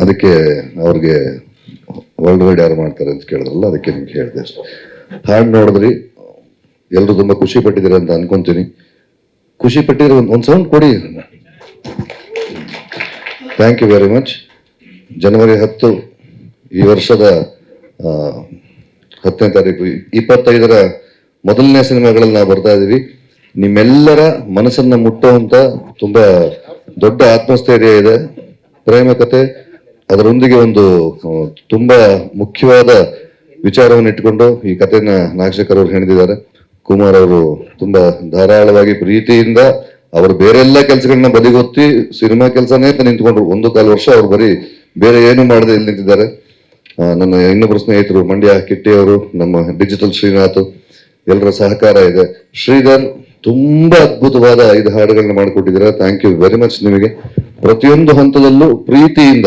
ಅದಕ್ಕೆ ಅವ್ರಿಗೆ world wide ಯಾರು ಮಾಡ್ತಾರೆ ಅಂತ ಕೇಳಿದ್ರಲ್ಲ, ಅದಕ್ಕೆ ನಿಮ್ಗೆ ಹೇಳಿದೆ ಅಷ್ಟೇ. ಹಾಡು ನೋಡಿದ್ರಿ, ಎಲ್ಲರೂ ತುಂಬ ಖುಷಿ ಪಟ್ಟಿದ್ದೀರ ಅಂತ ಅನ್ಕೊಂತೀನಿ. ಖುಷಿ ಪಟ್ಟಿದ್ರೆ ಒಂದು ಸೌಂಡ್ ಕೊಡಿ. Thank you very much. ಜನವರಿ 10 ಈ ವರ್ಷದ 10ನೇ ತಾರೀಕು 25ರ ಮೊದಲನೇ ಸಿನಿಮಾಗಳಲ್ಲಿ ನಾವು ಬರ್ತಾ ಇದ್ದೀವಿ. ನಿಮ್ಮೆಲ್ಲರ ಮನಸ್ಸನ್ನ ಮುಟ್ಟುವಂತ ತುಂಬಾ ದೊಡ್ಡ ಆತ್ಮಸ್ಥೈರ್ಯ ಇದೆ. ಪ್ರೇಮ ಕಥೆ, ಅದರೊಂದಿಗೆ ಒಂದು ತುಂಬಾ ಮುಖ್ಯವಾದ ವಿಚಾರವನ್ನು ಇಟ್ಟುಕೊಂಡು ಈ ಕಥೆಯನ್ನ ನಾಗಶೇಖರ್ ಅವರು ಹೇಳಿದ್ದಾರೆ. ಕುಮಾರ್ ಅವರು ತುಂಬಾ ಧಾರಾಳವಾಗಿ ಪ್ರೀತಿಯಿಂದ ಅವರು ಬೇರೆ ಎಲ್ಲ ಕೆಲಸಗಳನ್ನ ಬದಿಗೊತ್ತಿ ಸಿನಿಮಾ ಕೆಲಸನೇ ನಿಂತ್ಕೊಂಡ್ರು. 1.25 ವರ್ಷ ಅವ್ರು ಬರೀ ಬೇರೆ ಏನು ಮಾಡದೆ ಇಲ್ಲಿ ನಿಂತಿದ್ದಾರೆ. ನನ್ನ ಇನ್ನೊಬ್ಬರು ಸ್ನೇಹಿತರು ಮಂಡ್ಯ ಕಿಟ್ಟಿ ಅವರು, ನಮ್ಮ ಡಿಜಿಟಲ್ ಶ್ರೀನಾಥ್, ಎಲ್ಲರ ಸಹಕಾರ ಇದೆ. ಶ್ರೀಧರ್ ತುಂಬಾ ಅದ್ಭುತವಾದ 5 ಹಾಡುಗಳನ್ನ ಮಾಡಿಕೊಟ್ಟಿದ್ದೀರಾ. ಥ್ಯಾಂಕ್ ಯು ವೆರಿ ಮಚ್ ನಿಮಗೆ. ಪ್ರತಿಯೊಂದು ಹಂತದಲ್ಲೂ ಪ್ರೀತಿಯಿಂದ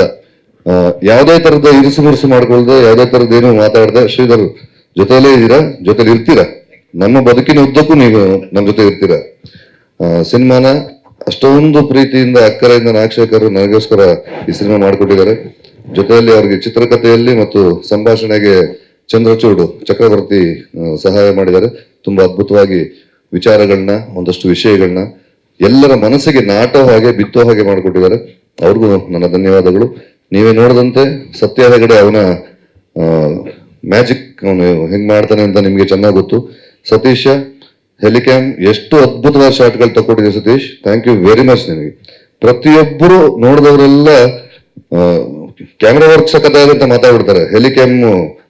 ಯಾವುದೇ ತರದ ಇರಿಸು ಮುರುಸು ಮಾಡ್ಕೊಳ್ದೆ, ಯಾವುದೇ ತರದ್ದು ಏನು ಮಾತಾಡದೆ ಶ್ರೀಧರ್ ಜೊತೆಲೇ ಇದ್ದೀರಾ, ಜೊತೆಲಿ ಇರ್ತೀರಾ. ನಮ್ಮ ಬದುಕಿನ ಉದ್ದಕ್ಕೂ ನೀವು ನಮ್ಮ ಜೊತೆ ಇರ್ತೀರಾ. ಸಿನಿಮಾನ ಅಷ್ಟೊಂದು ಪ್ರೀತಿಯಿಂದ ಅಕ್ಕರೆಯಿಂದ ನಾಗಶೇಖರ್ ನನಗೋಸ್ಕರ ಈ ಸಿನಿಮಾ ಮಾಡಿಕೊಟ್ಟಿದ್ದಾರೆ. ಜೊತೆಯಲ್ಲಿ ಅವ್ರಿಗೆ ಚಿತ್ರಕಥೆಯಲ್ಲಿ ಮತ್ತು ಸಂಭಾಷಣೆಗೆ ಚಂದ್ರಚೂಡು ಚಕ್ರವರ್ತಿ ಸಹಾಯ ಮಾಡಿದ್ದಾರೆ. ತುಂಬಾ ಅದ್ಭುತವಾಗಿ ವಿಚಾರಗಳನ್ನ, ಒಂದಷ್ಟು ವಿಷಯಗಳನ್ನ ಎಲ್ಲರ ಮನಸ್ಸಿಗೆ ನಾಟೋ ಹಾಗೆ ಬಿತ್ತೋ ಹಾಗೆ ಮಾಡಿಕೊಟ್ಟಿದ್ದಾರೆ. ಅವ್ರಿಗೂ ನನ್ನ ಧನ್ಯವಾದಗಳು. ನೀವೇ ನೋಡಿದಂತೆ ಸತ್ಯ ಹೆಗಡೆ ಅವನ ಮ್ಯಾಜಿಕ್ ಅವನು ಹೆಂಗ್ ಮಾಡ್ತಾನೆ ಅಂತ ನಿಮ್ಗೆ ಚೆನ್ನಾಗಿ ಗೊತ್ತು. ಸತೀಶ ಹೆಲಿಕ್ಯಾಮ್ ಎಷ್ಟು ಅದ್ಭುತವಾದ ಶಾಟ್ಗಳು ತಕ್ಕೊಟ್ಟಿದೆ Satish. Thank you very much ನಿಮಗೆ. ಪ್ರತಿಯೊಬ್ಬರು ನೋಡಿದವರೆಲ್ಲ ಕ್ಯಾಮ್ರಾ ವರ್ಕ್ ಸಖತ್ತಾಗಿದೆ ಅಂತ ಮಾತಾಡ್ಬಿಡ್ತಾರೆ. ಹೆಲಿಕ್ಯಾಮ್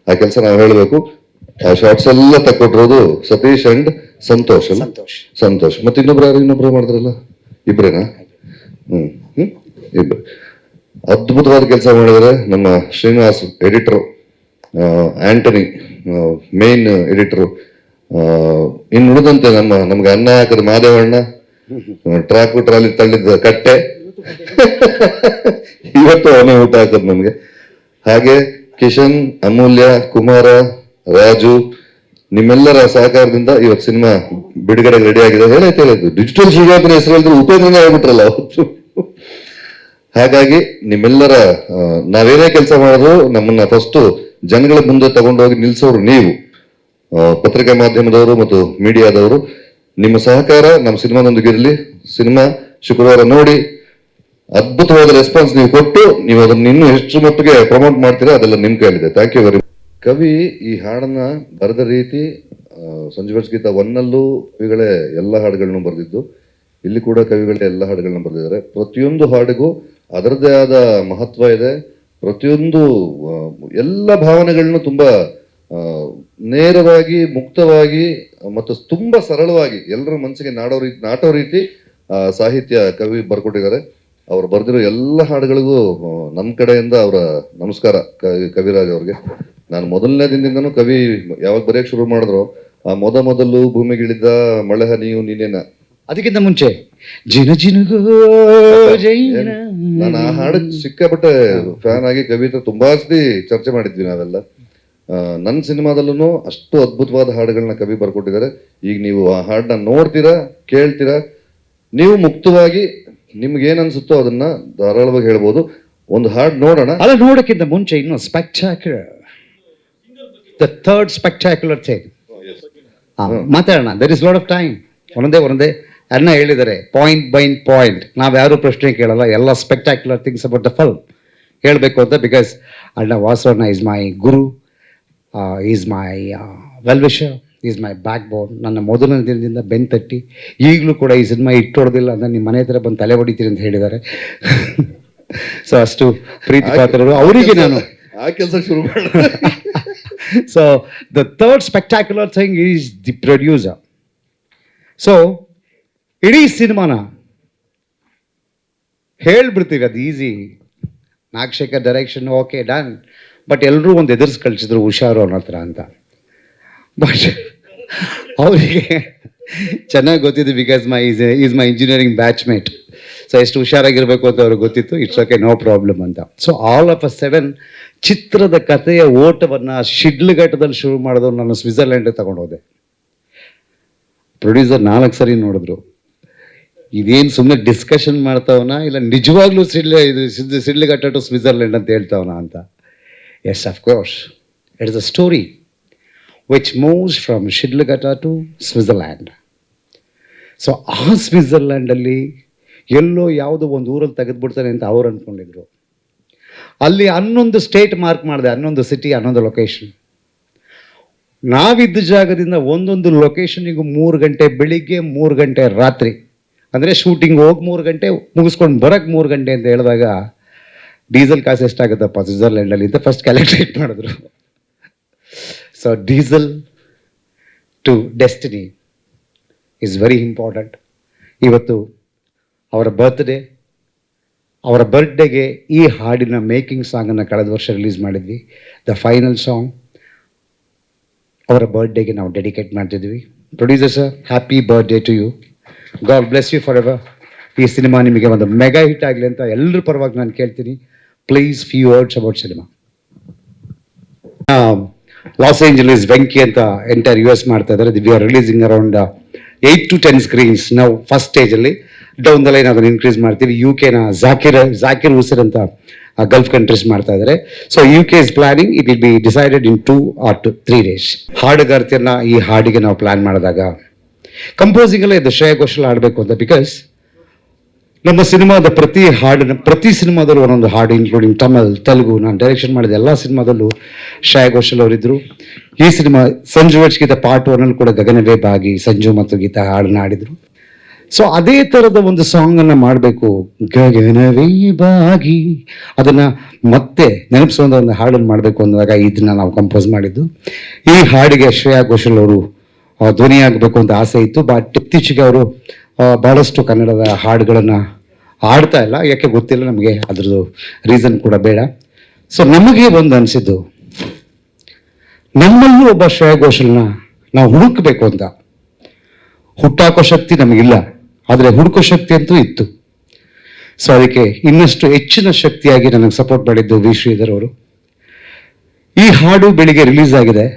ಆ ಕೆಲಸ ನಾವು ಹೇಳಬೇಕು. ಆ ಶಾರ್ಟ್ಸ್ ಎಲ್ಲ ತಕ್ಕೊಟ್ಟಿರೋದು ಸತೀಶ್ ಅಂಡ್ ಸಂತೋಷ್ ಅಲ್ಲ? ಸಂತೋಷ್ ಮತ್ತೆ ಇನ್ನೊಬ್ರು ಮಾಡ್ತಾರಲ್ಲ, ಇಬ್ರೇನಾ? ಇಬ್ರು ಅದ್ಭುತವಾದ ಕೆಲಸ ಮಾಡಿದರೆ. ನಮ್ಮ Srinivas editor, Antony main editor, ಇನ್ನು ಉಳಿದಂತೆ ನಮ್ಗೆ ಅನ್ನ ಹಾಕದ ಮಾದೇವಣ್ಣ, ಟ್ರಾಕು ಟ್ರಾಲಿ ತಳ್ಳಿದ ಕಟ್ಟೆ, ಇವತ್ತು ಅವನೇ ಊಟ ಹಾಕದ್ ನಮ್ಗೆ. ಹಾಗೆ ಕಿಶನ್, ಅಮೂಲ್ಯ, ಕುಮಾರ, ರಾಜು, ನಿಮ್ಮೆಲ್ಲರ ಸಹಕಾರದಿಂದ ಇವತ್ತು ಸಿನಿಮಾ ಬಿಡುಗಡೆಗೆ ರೆಡಿ ಆಗಿದೆ. ಹೇಳಿದ್ದು ಡಿಜಿಟಲ್ ಶ್ರೀನಾಥನ ಹೆಸರಲ್ಲಿ ಉಪೇಂದ್ರನೇ ಆಗ್ಬಿಟ್ರಲ್ಲ ಅವತ್ತು. ಹಾಗಾಗಿ ನಿಮ್ಮೆಲ್ಲರ ನಾವೇನೇ ಕೆಲಸ ಮಾಡಿದ್ರು ನಮ್ಮನ್ನ ಫಸ್ಟ್ ಜನಗಳ ಮುಂದೆ ತಗೊಂಡೋಗಿ ನಿಲ್ಸೋರು ನೀವು, ಪತ್ರಿಕಾ ಮಾಧ್ಯಮದವರು ಮತ್ತು ಮೀಡಿಯಾದವರು. ನಿಮ್ಮ ಸಹಕಾರ ನಮ್ಮ ಸಿನಿಮಾದೊಂದಿಗೆ ಇರಲಿ. ಸಿನಿಮಾ ಶುಕ್ರವಾರ ನೋಡಿ ಅದ್ಭುತವಾದ ರೆಸ್ಪಾನ್ಸ್ ನೀವು ಕೊಟ್ಟು ನೀವು ಅದನ್ನ ಇನ್ನೂ ಹೆಚ್ಚು ಮಟ್ಟಿಗೆ ಪ್ರಮೋಟ್ ಮಾಡ್ತೀರಾ, ಅದೆಲ್ಲ ನಿಮ್ ಕೈಲಿದೆ. Thank you very much. ಕವಿ ಈ ಹಾಡನ್ನ ಬರೆದ ರೀತಿ ಸಂಜೀವರ್ಸ್ ಗೀತಾ 1ನಲ್ಲೂ ಕವಿಗಳೇ ಎಲ್ಲ ಹಾಡುಗಳನ್ನು ಬರೆದಿದ್ದು, ಇಲ್ಲಿ ಕೂಡ ಕವಿಗಳೇ ಎಲ್ಲ ಹಾಡುಗಳನ್ನ ಬರೆದಿದ್ದಾರೆ. ಪ್ರತಿಯೊಂದು ಹಾಡಿಗೂ ಅದರದ್ದೇ ಆದ ಮಹತ್ವ ಇದೆ. ಪ್ರತಿಯೊಂದು ಎಲ್ಲ ಭಾವನೆಗಳನ್ನು ತುಂಬಾ ನೇರವಾಗಿ, ಮುಕ್ತವಾಗಿ ಮತ್ತು ತುಂಬಾ ಸರಳವಾಗಿ ಎಲ್ಲರ ಮನಸ್ಸಿಗೆ ನಾಟೋ ರೀತಿ ಸಾಹಿತ್ಯ ಕವಿ ಬರ್ಕೊಟ್ಟಿದ್ದಾರೆ. ಅವ್ರು ಬರೆದಿರೋ ಎಲ್ಲ ಹಾಡುಗಳಿಗೂ ನಮ್ಮ ಕಡೆಯಿಂದ ಅವರ ನಮಸ್ಕಾರ. ಕವಿರಾಜ್ ಅವ್ರಿಗೆ ನಾನು ಮೊದಲನೇ ದಿನದಿಂದನೂ ಕವಿ ಯಾವಾಗ ಬರೆಯಕ್ ಶುರು ಮಾಡಿದ್ರು, ಆ ಮೊದಲು ಭೂಮಿಗಿಳಿದ ಮಳೆ ಹನಿಯು ನೀನೇನ, ಅದಕ್ಕಿಂತ ಮುಂಚೆ ಜಿನ ಜಿನುಗೋ ನಾನು ಆ ಹಾಡು ಸಿಕ್ಕಾಪಟ್ಟೆ ಫ್ಯಾನ್ ಆಗಿ ಕವಿ ಹತ್ರ ತುಂಬಾ ಸತಿ ಚರ್ಚೆ ಮಾಡಿದ್ವಿ ನಾವೆಲ್ಲ. ನನ್ನ ಸಿನಿಮಾದಲ್ಲೂ ಅಷ್ಟು ಅದ್ಭುತವಾದ ಹಾಡುಗಳನ್ನ ಕವಿ ಬರ್ಕೊಟ್ಟಿದ್ದಾರೆ. ಈಗ ನೀವು ಆ ಹಾಡನ್ನ ನೋಡ್ತೀರಾ, ಕೇಳ್ತೀರಾ, ನೀವು ಮುಕ್ತವಾಗಿ ನಿಮ್ಗೆ ಏನ್ ಅನ್ಸುತ್ತೋ ಅದನ್ನ ಧಾರಾಳವಾಗಿ ಹೇಳ್ಬೋದು. ಒಂದು ಹಾಡು ನೋಡೋಣ. ಅಲ್ಲ, ನೋಡಕ್ಕಿಂತ ಮುಂಚೆ ಇನ್ನು spectacular, the third spectacular thing ಮಾತಾಡೋಣ. There is lot of time. ಒಂದೇ ಅನ್ನ ಹೇಳಿದ್ದಾರೆ, ಪಾಯಿಂಟ್ ಬೈ ಪಾಯಿಂಟ್. ನಾವ್ಯಾರು ಪ್ರಶ್ನೆ ಕೇಳಲ್ಲ, ಎಲ್ಲ spectacular things about the film ಹೇಳಬೇಕು ಅಂತ. ಬಿಕಾಸ್ ಅಣ್ಣ ವಾಸವಣ್ಣ is my guru, is my well wisher, is my backbone. ನನ್ನ ಮೊದಲನೇ ದಿನದಿಂದ ಬೆನ್ ತಟ್ಟಿ ಈಗಲೂ ಕೂಡ ಈ ಸಿನಿಮಾ ಇಟ್ಟೋಡ್ದಿಲ್ಲ ಅಂದರೆ ನಿಮ್ಮ ಮನೆ ಹತ್ರ ಬಂದು ತಲೆ ಹೊಡಿತೀರಿ ಅಂತ ಹೇಳಿದ್ದಾರೆ. ಸೊ ಅಷ್ಟು ಪ್ರೀತಿ ಪಾತ್ರರು ಅವರಿಗೆ ನಾನು ಆ ಕೆಲಸ ಶುರು ಮಾಡ. So the third spectacular thing is the producer. So ಇಡೀ ಸಿನಿಮಾನ ಹೇಳ್ಬಿಡ್ತೀವಿ, ಅದು easy. Nagashekar direction okay done, but ಎಲ್ಲರೂ ಒಂದು ಎದುರಿಸಿ ಕಳಿಸಿದ್ರು ಹುಷಾರು ಅನ್ನೋ ಹತ್ರ ಅಂತ. ಬಟ್ ಅವರಿಗೆ ಚೆನ್ನಾಗಿ ಗೊತ್ತಿತ್ತು, because is my engineering batchmate. So ಎಷ್ಟು ಹುಷಾರಾಗಿರ್ಬೇಕು ಅಂತ ಅವ್ರಿಗೆ ಗೊತ್ತಿತ್ತು. ಇಟ್ಸ್ ಓಕೆ, ನೋ ಪ್ರಾಬ್ಲಮ್ ಅಂತ. So all of a sudden ಚಿತ್ರದ ಕಥೆಯ ಓಟವನ್ನು ಶಿಡ್ಲಘಟ್ಟದಲ್ಲಿ ಶುರು ಮಾಡಿದವ್ರು ನಾನು ಸ್ವಿಟ್ಜರ್ಲ್ಯಾಂಡಿಗೆ ತಗೊಂಡು ಹೋದೆ. ಪ್ರೊಡ್ಯೂಸರ್ 4 ಸರಿ ನೋಡಿದ್ರು. ಇದೇನು ಸುಮ್ಮನೆ ಡಿಸ್ಕಷನ್ ಮಾಡ್ತಾವನ ಇಲ್ಲ ನಿಜವಾಗ್ಲೂ ಸಿಡ್ಲಿಘಟ್ಟ ಟು ಸ್ವಿಟ್ಜರ್ಲೆಂಡ್ ಅಂತ ಹೇಳ್ತಾವನ ಅಂತ. Yes, of course it is a story which moves from Shidlaghatta to Switzerland. So ಆ ಸ್ವಿಟ್ಜರ್ಲ್ಯಾಂಡಲ್ಲಿ ಎಲ್ಲೋ ಯಾವುದೋ ಒಂದು ಊರಲ್ಲಿ ತೆಗೆದುಬಿಡ್ತಾನೆ ಅಂತ ಅವ್ರು ಅಂದ್ಕೊಂಡಿದ್ರು. ಅಲ್ಲಿ 11 ಸ್ಟೇಟ್ ಮಾರ್ಕ್ ಮಾಡಿದೆ, 11 ಸಿಟಿ, 11 ಲೊಕೇಶನ್. ನಾವಿದ್ದ ಜಾಗದಿಂದ ಒಂದೊಂದು ಲೊಕೇಶನಿಗೂ 3 ಗಂಟೆ ಬೆಳಿಗ್ಗೆ, 3 ಗಂಟೆ ರಾತ್ರಿ. ಅಂದರೆ ಶೂಟಿಂಗ್ ಹೋಗಿ 3 ಗಂಟೆ, ಮುಗಿಸ್ಕೊಂಡು ಬರೋಕ್ಕೆ 3 ಗಂಟೆ ಅಂತ ಹೇಳಿದಾಗ ಡೀಸೆಲ್ ಕಾಸು ಎಷ್ಟಾಗುತ್ತಪ್ಪ ಸ್ವಿಟ್ಜರ್ಲ್ಯಾಂಡಲ್ಲಿ ಅಂತ ಫಸ್ಟ್ ಕ್ಯಾಲ್ಕುಲೇಟ್ ಮಾಡಿದ್ರು. So diesel to destiny is very important. ಇವತ್ತು ಅವರ ಬರ್ತ್ಡೇ, ಅವರ ಬರ್ತ್ಡೇಗೆ ಈ ಹಾಡಿನ ಮೇಕಿಂಗ್ ಸಾಂಗನ್ನು ಕಳೆದ ವರ್ಷ ರಿಲೀಸ್ ಮಾಡಿದ್ವಿ. ದ ಫೈನಲ್ ಸಾಂಗ್ ಅವರ ಬರ್ತ್ಡೇಗೆ ನಾವು ಡೆಡಿಕೇಟ್ ಮಾಡ್ತಿದ್ವಿ. Producer sir, happy birthday to you. God bless you forever. ಈ ಸಿನಿಮಾ ನಿಮಗೆ ಒಂದು ಮೆಗಾ ಹಿಟ್ ಆಗಲಿ ಅಂತ ಎಲ್ಲರ ಪರವಾಗಿ ನಾನು ಕೇಳ್ತೀನಿ. Please few words about cinema. Los Angeles Venky ಅಂತ ಎಂಟೈರ್ US ಮಾಡ್ತಾ ಇದ್ದಾರೆ. We are releasing around 8 to 10 screens ನಾವು ಫಸ್ಟ್ ಸ್ಟೇಜಲ್ಲಿ. ಡೌನ್ ದ ಲೈನ್ ಅದನ್ನು ಇನ್ಕ್ರೀಸ್ ಮಾಡ್ತೀವಿ. UK ಜಾಕಿರ್ ಹುಸೇನ್ ಅಂತ ಗಲ್ಫ್ ಕಂಟ್ರೀಸ್ ಮಾಡ್ತಾ ಇದ್ದಾರೆ. So UK is planning, it will be decided in 2 or 3 days. ಹಾಡುಗಾರ್ತಿಯನ್ನ ಈ ಹಾಡಿಗೆ ನಾವು ಪ್ಲಾನ್ ಮಾಡಿದಾಗ ಕಂಪೋಸಿಂಗ್ ಎಲ್ಲ ಇದು ಶ್ರೇಯಾ ಘೋಷಾಲ್ ಆಡಬೇಕು ಅಂತ. ಬಿಕಾಸ್ ನಮ್ಮ ಸಿನಿಮಾದ ಪ್ರತಿ ಸಿನಿಮಾದಲ್ಲೂ ಒಂದೊಂದು ಹಾಡು, ಇನ್ಕ್ಲೂಡಿಂಗ್ ತಮಿಳ್, ತೆಲುಗು, ನಾನು ಡೈರೆಕ್ಷನ್ ಮಾಡಿದ ಎಲ್ಲ ಸಿನಿಮಾದಲ್ಲೂ ಶ್ರೇಯಾ ಘೋಷಾಲ್ ಅವರಿದ್ದರು. ಈ ಸಿನಿಮಾ ಸಂಜು ಗೀತಾ ಪಾರ್ಟ್ 1 ಕೂಡ ಗಗನವೇ ಬಾಗಿ ಸಂಜು ಮತ್ತು ಗೀತಾ ಹಾಡನ್ನ ಆಡಿದರು. ಸೊ ಅದೇ ಥರದ ಒಂದು ಸಾಂಗನ್ನು ಮಾಡಬೇಕು, ಗಗನವೇ ಬಾಗಿ, ಅದನ್ನು ಮತ್ತೆ ನೆನಪಿಸುವಂಥ ಒಂದು ಹಾಡನ್ನು ಮಾಡಬೇಕು ಅಂದಾಗ ಇದನ್ನು ನಾವು ಕಂಪೋಸ್ ಮಾಡಿದ್ದು. ಈ ಹಾಡಿಗೆ ಶ್ರೇಯಾ ಘೋಷಾಲ್ ಅವರು ಧ್ವನಿಯಾಗಬೇಕು ಅಂತ ಆಸೆ ಇತ್ತು. ಬಟ್ ಇತ್ತೀಚೆಗೆ ಅವರು ಭಾಳಷ್ಟು ಕನ್ನಡದ ಹಾಡುಗಳನ್ನು ಹಾಡ್ತಾ ಇಲ್ಲ, ಯಾಕೆ ಗೊತ್ತಿಲ್ಲ ನಮಗೆ, ಅದ್ರದ್ದು ರೀಸನ್ ಕೂಡ ಬೇಡ. ಸೊ ನಮಗೆ ಒಂದು ಅನಿಸಿದ್ದು, ನಮ್ಮಲ್ಲೂ ಒಬ್ಬ ಶ್ರೇಯಾ ಘೋಷಾಲ್ನ ನಾವು ಹುಡುಕಬೇಕು ಅಂತ. ಹುಟ್ಟಾಕೋ ಶಕ್ತಿ ನಮಗಿಲ್ಲ, ಆದರೆ ಹುಡುಕೋ ಶಕ್ತಿ ಅಂತೂ ಇತ್ತು. ಸೊ ಅದಕ್ಕೆ ಇನ್ನಷ್ಟು ಹೆಚ್ಚಿನ ಶಕ್ತಿಯಾಗಿ ನನಗೆ ಸಪೋರ್ಟ್ ಮಾಡಿದ್ದು ವಿ ಶ್ರೀಧರ್ ಅವರು. ಈ ಹಾಡು ಬೆಳಿಗ್ಗೆ ರಿಲೀಸ್ ಆಗಿದೆ.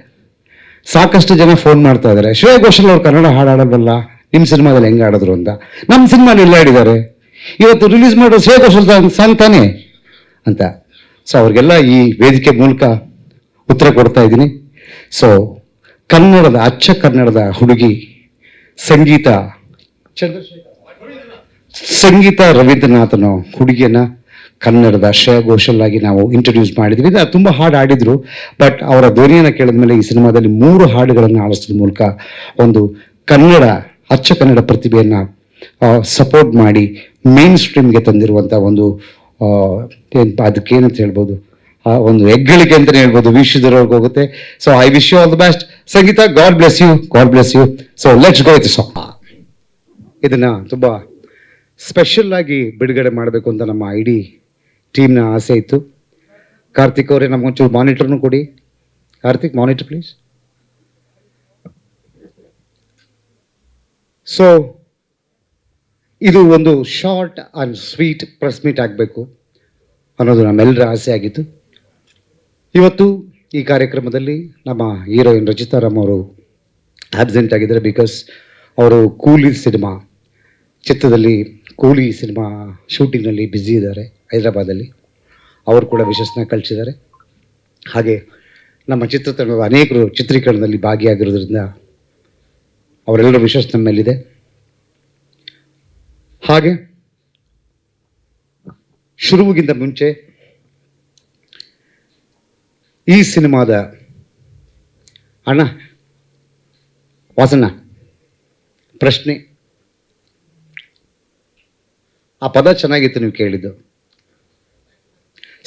ಸಾಕಷ್ಟು ಜನ ಫೋನ್ ಮಾಡ್ತಾ ಇದ್ದಾರೆ, ಶ್ರೇಯಾ ಘೋಷಾಲ್ ಅವ್ರು ಕನ್ನಡ ಹಾಡು ಆಡೋದಲ್ಲ, ನಿಮ್ಮ ಸಿನಿಮಾದಲ್ಲಿ ಹೆಂಗೆ ಆಡಿದ್ರು ಅಂತ. ನಮ್ಮ ಸಿನಿಮಾಲಿ ಎಲ್ಲ ಆಡಿದ್ದಾರೆ, ಇವತ್ತು ರಿಲೀಸ್ ಮಾಡೋ ಶ್ರೇಯಾ ಘೋಷಾಲ್ ಸಾಂಗ್ ತಾನೇ ಅಂತ. ಸೊ ಅವ್ರಿಗೆಲ್ಲ ಈ ವೇದಿಕೆ ಮೂಲಕ ಉತ್ತರ ಕೊಡ್ತಾ ಇದ್ದೀನಿ. ಸೊ ಕನ್ನಡದ, ಅಚ್ಚ ಕನ್ನಡದ ಹುಡುಗಿ ಸಂಗೀತ ರವೀಂದ್ರನಾಥನ ಹುಡುಗಿಯನ್ನ ಕನ್ನಡದ ಶ್ರೇಯಾ ಘೋಷಾಲ್ ಆಗಿ ನಾವು ಇಂಟ್ರೊಡ್ಯೂಸ್ ಮಾಡಿದ್ವಿ. ತುಂಬ ಹಾಡು ಆಡಿದ್ರು, ಬಟ್ ಅವರ ಧ್ವನಿಯನ್ನು ಕೇಳಿದ ಮೇಲೆ ಈ ಸಿನಿಮಾದಲ್ಲಿ 3 ಹಾಡುಗಳನ್ನು ಆಡಿಸೋದ್ರ ಮೂಲಕ ಒಂದು ಅಚ್ಚ ಕನ್ನಡ ಪ್ರತಿಭೆಯನ್ನು ಸಪೋರ್ಟ್ ಮಾಡಿ ಮೇನ್ ಸ್ಟ್ರೀಮ್ಗೆ ತಂದಿರುವಂಥ ಒಂದು ಅದಕ್ಕೇನಂತ ಹೇಳ್ಬೋದು, ಒಂದು ಹೆಗ್ಗಳಿಕೆ ಅಂತಲೇ ಹೇಳ್ಬೋದು, ವಿ ಶ್ರೀಧರ್ ಅವ್ರಿಗೆ ಹೋಗುತ್ತೆ. So I wish you all the best Sangeetha. God bless you, God bless you. So let's go with song. ಇದನ್ನು ತುಂಬ ಸ್ಪೆಷಲ್ ಆಗಿ ಬಿಡುಗಡೆ ಮಾಡಬೇಕು ಅಂತ ನಮ್ಮ ಇಡೀ ಟೀಮ್ನ ಆಸೆ ಇತ್ತು. ಕಾರ್ತಿಕ್ ಅವರೇ, ನಮಗೊಂಚೂರು ಮಾನಿಟರ್ನು ಕೊಡಿ. Karthik, monitor please. ಸೊ ಇದು ಒಂದು short and sweet press meet ಆಗಬೇಕು ಅನ್ನೋದು ನಮ್ಮೆಲ್ಲರ ಆಸೆ ಆಗಿತ್ತು. ಇವತ್ತು ಈ ಕಾರ್ಯಕ್ರಮದಲ್ಲಿ ನಮ್ಮ ಹೀರೋಯಿನ್ ರಚಿತಾ ರಾಮ್ ಅವರು ಆಬ್ಸೆಂಟ್ ಆಗಿದ್ದಾರೆ. ಬಿಕಾಸ್ ಅವರು ಕೂಲಿ ಸಿನಿಮಾ ಶೂಟಿಂಗ್ನಲ್ಲಿ ಬ್ಯುಸಿ ಇದ್ದಾರೆ ಹೈದರಾಬಾದಲ್ಲಿ. ಅವರು ಕೂಡ ವಿಶಸ್ನ ಕಳಿಸಿದ್ದಾರೆ. ಹಾಗೆ ನಮ್ಮ ಚಿತ್ರತಂಡದ ಅನೇಕರು ಚಿತ್ರೀಕರಣದಲ್ಲಿ ಭಾಗಿಯಾಗಿರೋದ್ರಿಂದ ಅವರೆಲ್ಲರ ವಿಶೇಷ ನಮ್ಮ ಮೇಲಿದೆ. ಹಾಗೆ ಶುರುವಿಗಿಂತ ಮುಂಚೆ ಈ ಸಿನಿಮಾದ ವಾಸಣ್ಣ ಪ್ರಶ್ನೆ, ಆ ಪದ ಚೆನ್ನಾಗಿತ್ತು ನೀವು ಕೇಳಿದ್ದು,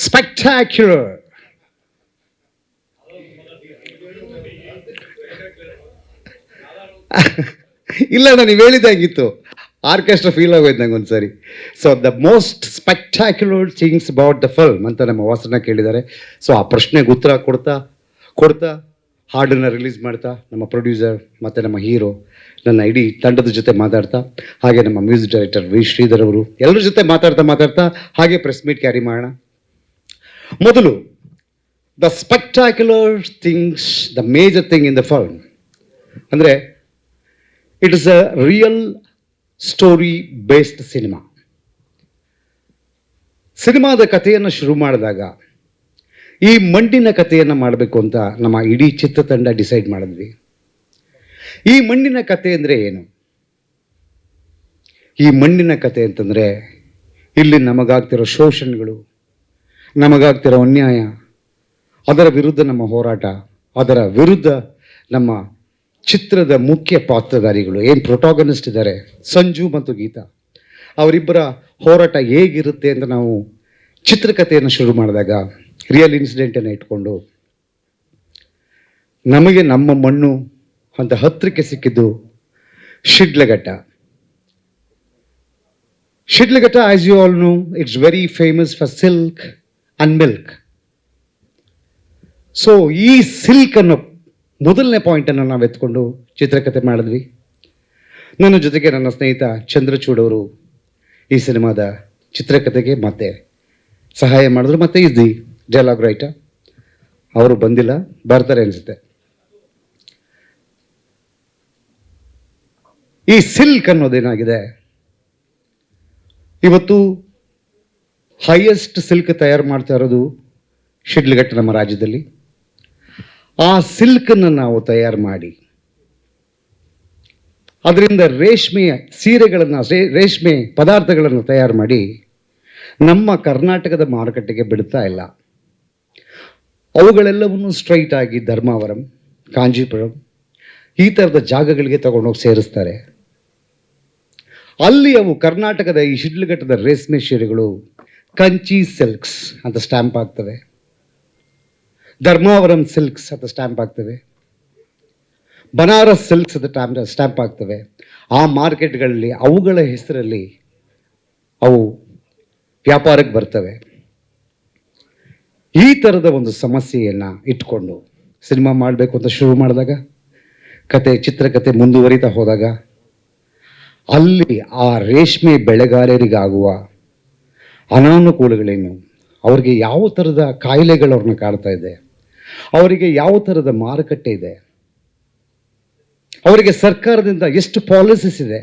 ಸ್ಪೆಕ್ಟಾಕ್ಯುಲರ್. ಇಲ್ಲ, ನೀವು ಹೇಳಿದ್ದಾಗಿತ್ತು, ಆರ್ಕೆಸ್ಟ್ರಾ ಫೀಲ್ ಆಗೋಯ್ತು ನಂಗೆ ಒಂದ್ಸರಿ. So the most spectacular things about the film ಅಂತ ನಮ್ಮ ವಾಸನ ಕೇಳಿದ್ದಾರೆ. ಸೊ ಆ ಪ್ರಶ್ನೆಗೆ ಉತ್ತರ ಕೊಡ್ತಾ ಹಾಡನ್ನು ರಿಲೀಸ್ ಮಾಡ್ತಾ ನಮ್ಮ ಪ್ರೊಡ್ಯೂಸರ್ ಮತ್ತು ನಮ್ಮ ಹೀರೋ, ನನ್ನ ಇಡೀ ತಂಡದ ಜೊತೆ ಮಾತಾಡ್ತಾ, ಹಾಗೆ ನಮ್ಮ ಮ್ಯೂಸಿಕ್ ಡೈರೆಕ್ಟರ್ ವಿ ಶ್ರೀಧರ್ ಅವರು, ಎಲ್ಲರ ಜೊತೆ ಮಾತಾಡ್ತಾ ಹಾಗೆ ಪ್ರೆಸ್ ಮೀಟ್ ಕ್ಯಾರಿ ಮಾಡೋಣ. ಮೊದಲು the spectacular things, the major thing in the film ಅಂದರೆ it is a real story based cinema. ಸಿನಿಮಾದ ಕಥೆಯನ್ನು ಶುರು ಮಾಡಿದಾಗ ಈ ಮಣ್ಣಿನ ಕಥೆಯನ್ನು ಮಾಡಬೇಕು ಅಂತ ನಮ್ಮ ಇಡೀ ಚಿತ್ರತಂಡ ಡಿಸೈಡ್ ಮಾಡಿದ್ವಿ. ಈ ಮಣ್ಣಿನ ಕಥೆ ಅಂದರೆ ಏನು? ಈ ಮಣ್ಣಿನ ಕಥೆ ಅಂತಂದರೆ ಇಲ್ಲಿ ನಮಗಾಗ್ತಿರೋ ಶೋಷಣೆಗಳು, ನಮಗಾಗ್ತಿರೋ ಅನ್ಯಾಯ, ಅದರ ವಿರುದ್ಧ ನಮ್ಮ ಹೋರಾಟ, ಅದರ ವಿರುದ್ಧ ನಮ್ಮ ಚಿತ್ರದ ಮುಖ್ಯ ಪಾತ್ರಧಾರಿಗಳು ಏನು ಪ್ರೊಟಾಗನಿಸ್ಟ್ ಇದ್ದಾರೆ, ಸಂಜು ಮತ್ತು ಗೀತಾ, ಅವರಿಬ್ಬರ ಹೋರಾಟ ಹೇಗಿರುತ್ತೆ ಅಂತ ನಾವು ಚಿತ್ರಕಥೆಯನ್ನು ಶುರು ಮಾಡಿದಾಗ ರಿಯಲ್ ಇನ್ಸಿಡೆಂಟನ್ನು ಇಟ್ಕೊಂಡು ನಮಗೆ ನಮ್ಮ ಮಣ್ಣು ಅಂತ ಹತ್ತಿರಕ್ಕೆ ಸಿಕ್ಕಿದ್ದು Shidlaghatta. Shidlaghatta, as you all know, it's very famous for silk and milk. So ಈ ಸಿಲ್ಕ್ ಅನ್ನೋ ಮೊದಲನೇ ಪಾಯಿಂಟನ್ನು ನಾವು ಎತ್ಕೊಂಡು ಚಿತ್ರಕಥೆ ಮಾಡಿದ್ವಿ. ನನ್ನ ಜೊತೆಗೆ ನನ್ನ ಸ್ನೇಹಿತ ಚಂದ್ರಚೂಡ್ ಅವರು ಈ ಸಿನಿಮಾದ ಚಿತ್ರಕಥೆಗೆ ಮತ್ತೆ ಸಹಾಯ ಮಾಡಿದ್ರು. ಮತ್ತು ಈಸ್ ದಿ ಡೈಲಾಗ್ ರೈಟರ್. ಅವರು ಬಂದಿಲ್ಲ, ಬರ್ತಾರೆ ಅನಿಸುತ್ತೆ. ಈ ಸಿಲ್ಕ್ ಅನ್ನೋದೇನಾಗಿದೆ, ಇವತ್ತು ಹೈಯೆಸ್ಟ್ ಸಿಲ್ಕ್ ತಯಾರು ಮಾಡ್ತಾ ಇರೋದು ಶಿಡ್ಲಘಟ್ಟ ನಮ್ಮ ರಾಜ್ಯದಲ್ಲಿ. ಆ ಸಿಲ್ಕನ್ನು ನಾವು ತಯಾರು ಮಾಡಿ ಅದರಿಂದ ರೇಷ್ಮೆಯ ಸೀರೆಗಳನ್ನು, ರೇಷ್ಮೆ ಪದಾರ್ಥಗಳನ್ನು ತಯಾರು ಮಾಡಿ ನಮ್ಮ ಕರ್ನಾಟಕದ ಮಾರುಕಟ್ಟೆಗೆ ಬಿಡ್ತಾ ಇಲ್ಲ. ಅವುಗಳೆಲ್ಲವನ್ನು ಸ್ಟ್ರೈಟ್ ಆಗಿ ಧರ್ಮಾವರಂ, ಕಾಂಜೀಪುರಂ ಈ ಥರದ ಜಾಗಗಳಿಗೆ ತಗೊಂಡೋಗಿ ಸೇರಿಸ್ತಾರೆ. ಅಲ್ಲಿ ಅವು ಕರ್ನಾಟಕದ ಈ ಶಿಡ್ಲಘಟ್ಟದ ರೇಷ್ಮೆ ಸೀರೆಗಳು ಕಂಚಿ ಸಿಲ್ಕ್ಸ್ ಅಂತ ಸ್ಟ್ಯಾಂಪ್ ಆಗ್ತವೆ, ಧರ್ಮಾವರಂ ಸಿಲ್ಕ್ಸ್ ಅಂತ ಸ್ಟ್ಯಾಂಪ್ ಆಗ್ತವೆ, ಬನಾರಸ್ ಸಿಲ್ಕ್ಸ್ ಅಂತ ಸ್ಟ್ಯಾಂಪ್ ಆಗ್ತವೆ. ಆ ಮಾರ್ಕೆಟ್ಗಳಲ್ಲಿ ಅವುಗಳ ಹೆಸರಲ್ಲಿ ಅವು ವ್ಯಾಪಾರಕ್ಕೆ ಬರ್ತವೆ. ಈ ಥರದ ಒಂದು ಸಮಸ್ಯೆಯನ್ನು ಇಟ್ಕೊಂಡು ಸಿನಿಮಾ ಮಾಡಬೇಕು ಅಂತ ಶುರು ಮಾಡಿದಾಗ, ಚಿತ್ರಕಥೆ ಮುಂದುವರಿತಾ ಹೋದಾಗ ಅಲ್ಲಿ ಆ ರೇಷ್ಮೆ ಬೆಳೆಗಾರರಿಗಾಗುವ ಅನಾನುಕೂಲಗಳೇನು, ಅವರಿಗೆ ಯಾವ ಥರದ ಕಾಯಿಲೆಗಳು ಅವ್ರನ್ನ ಕಾಡ್ತಾ ಇದೆ, ಅವರಿಗೆ ಯಾವ ಥರದ ಮಾರುಕಟ್ಟೆ ಇದೆ, ಅವರಿಗೆ ಸರ್ಕಾರದಿಂದ ಎಷ್ಟು ಪಾಲಿಸೀಸ್ ಇದೆ,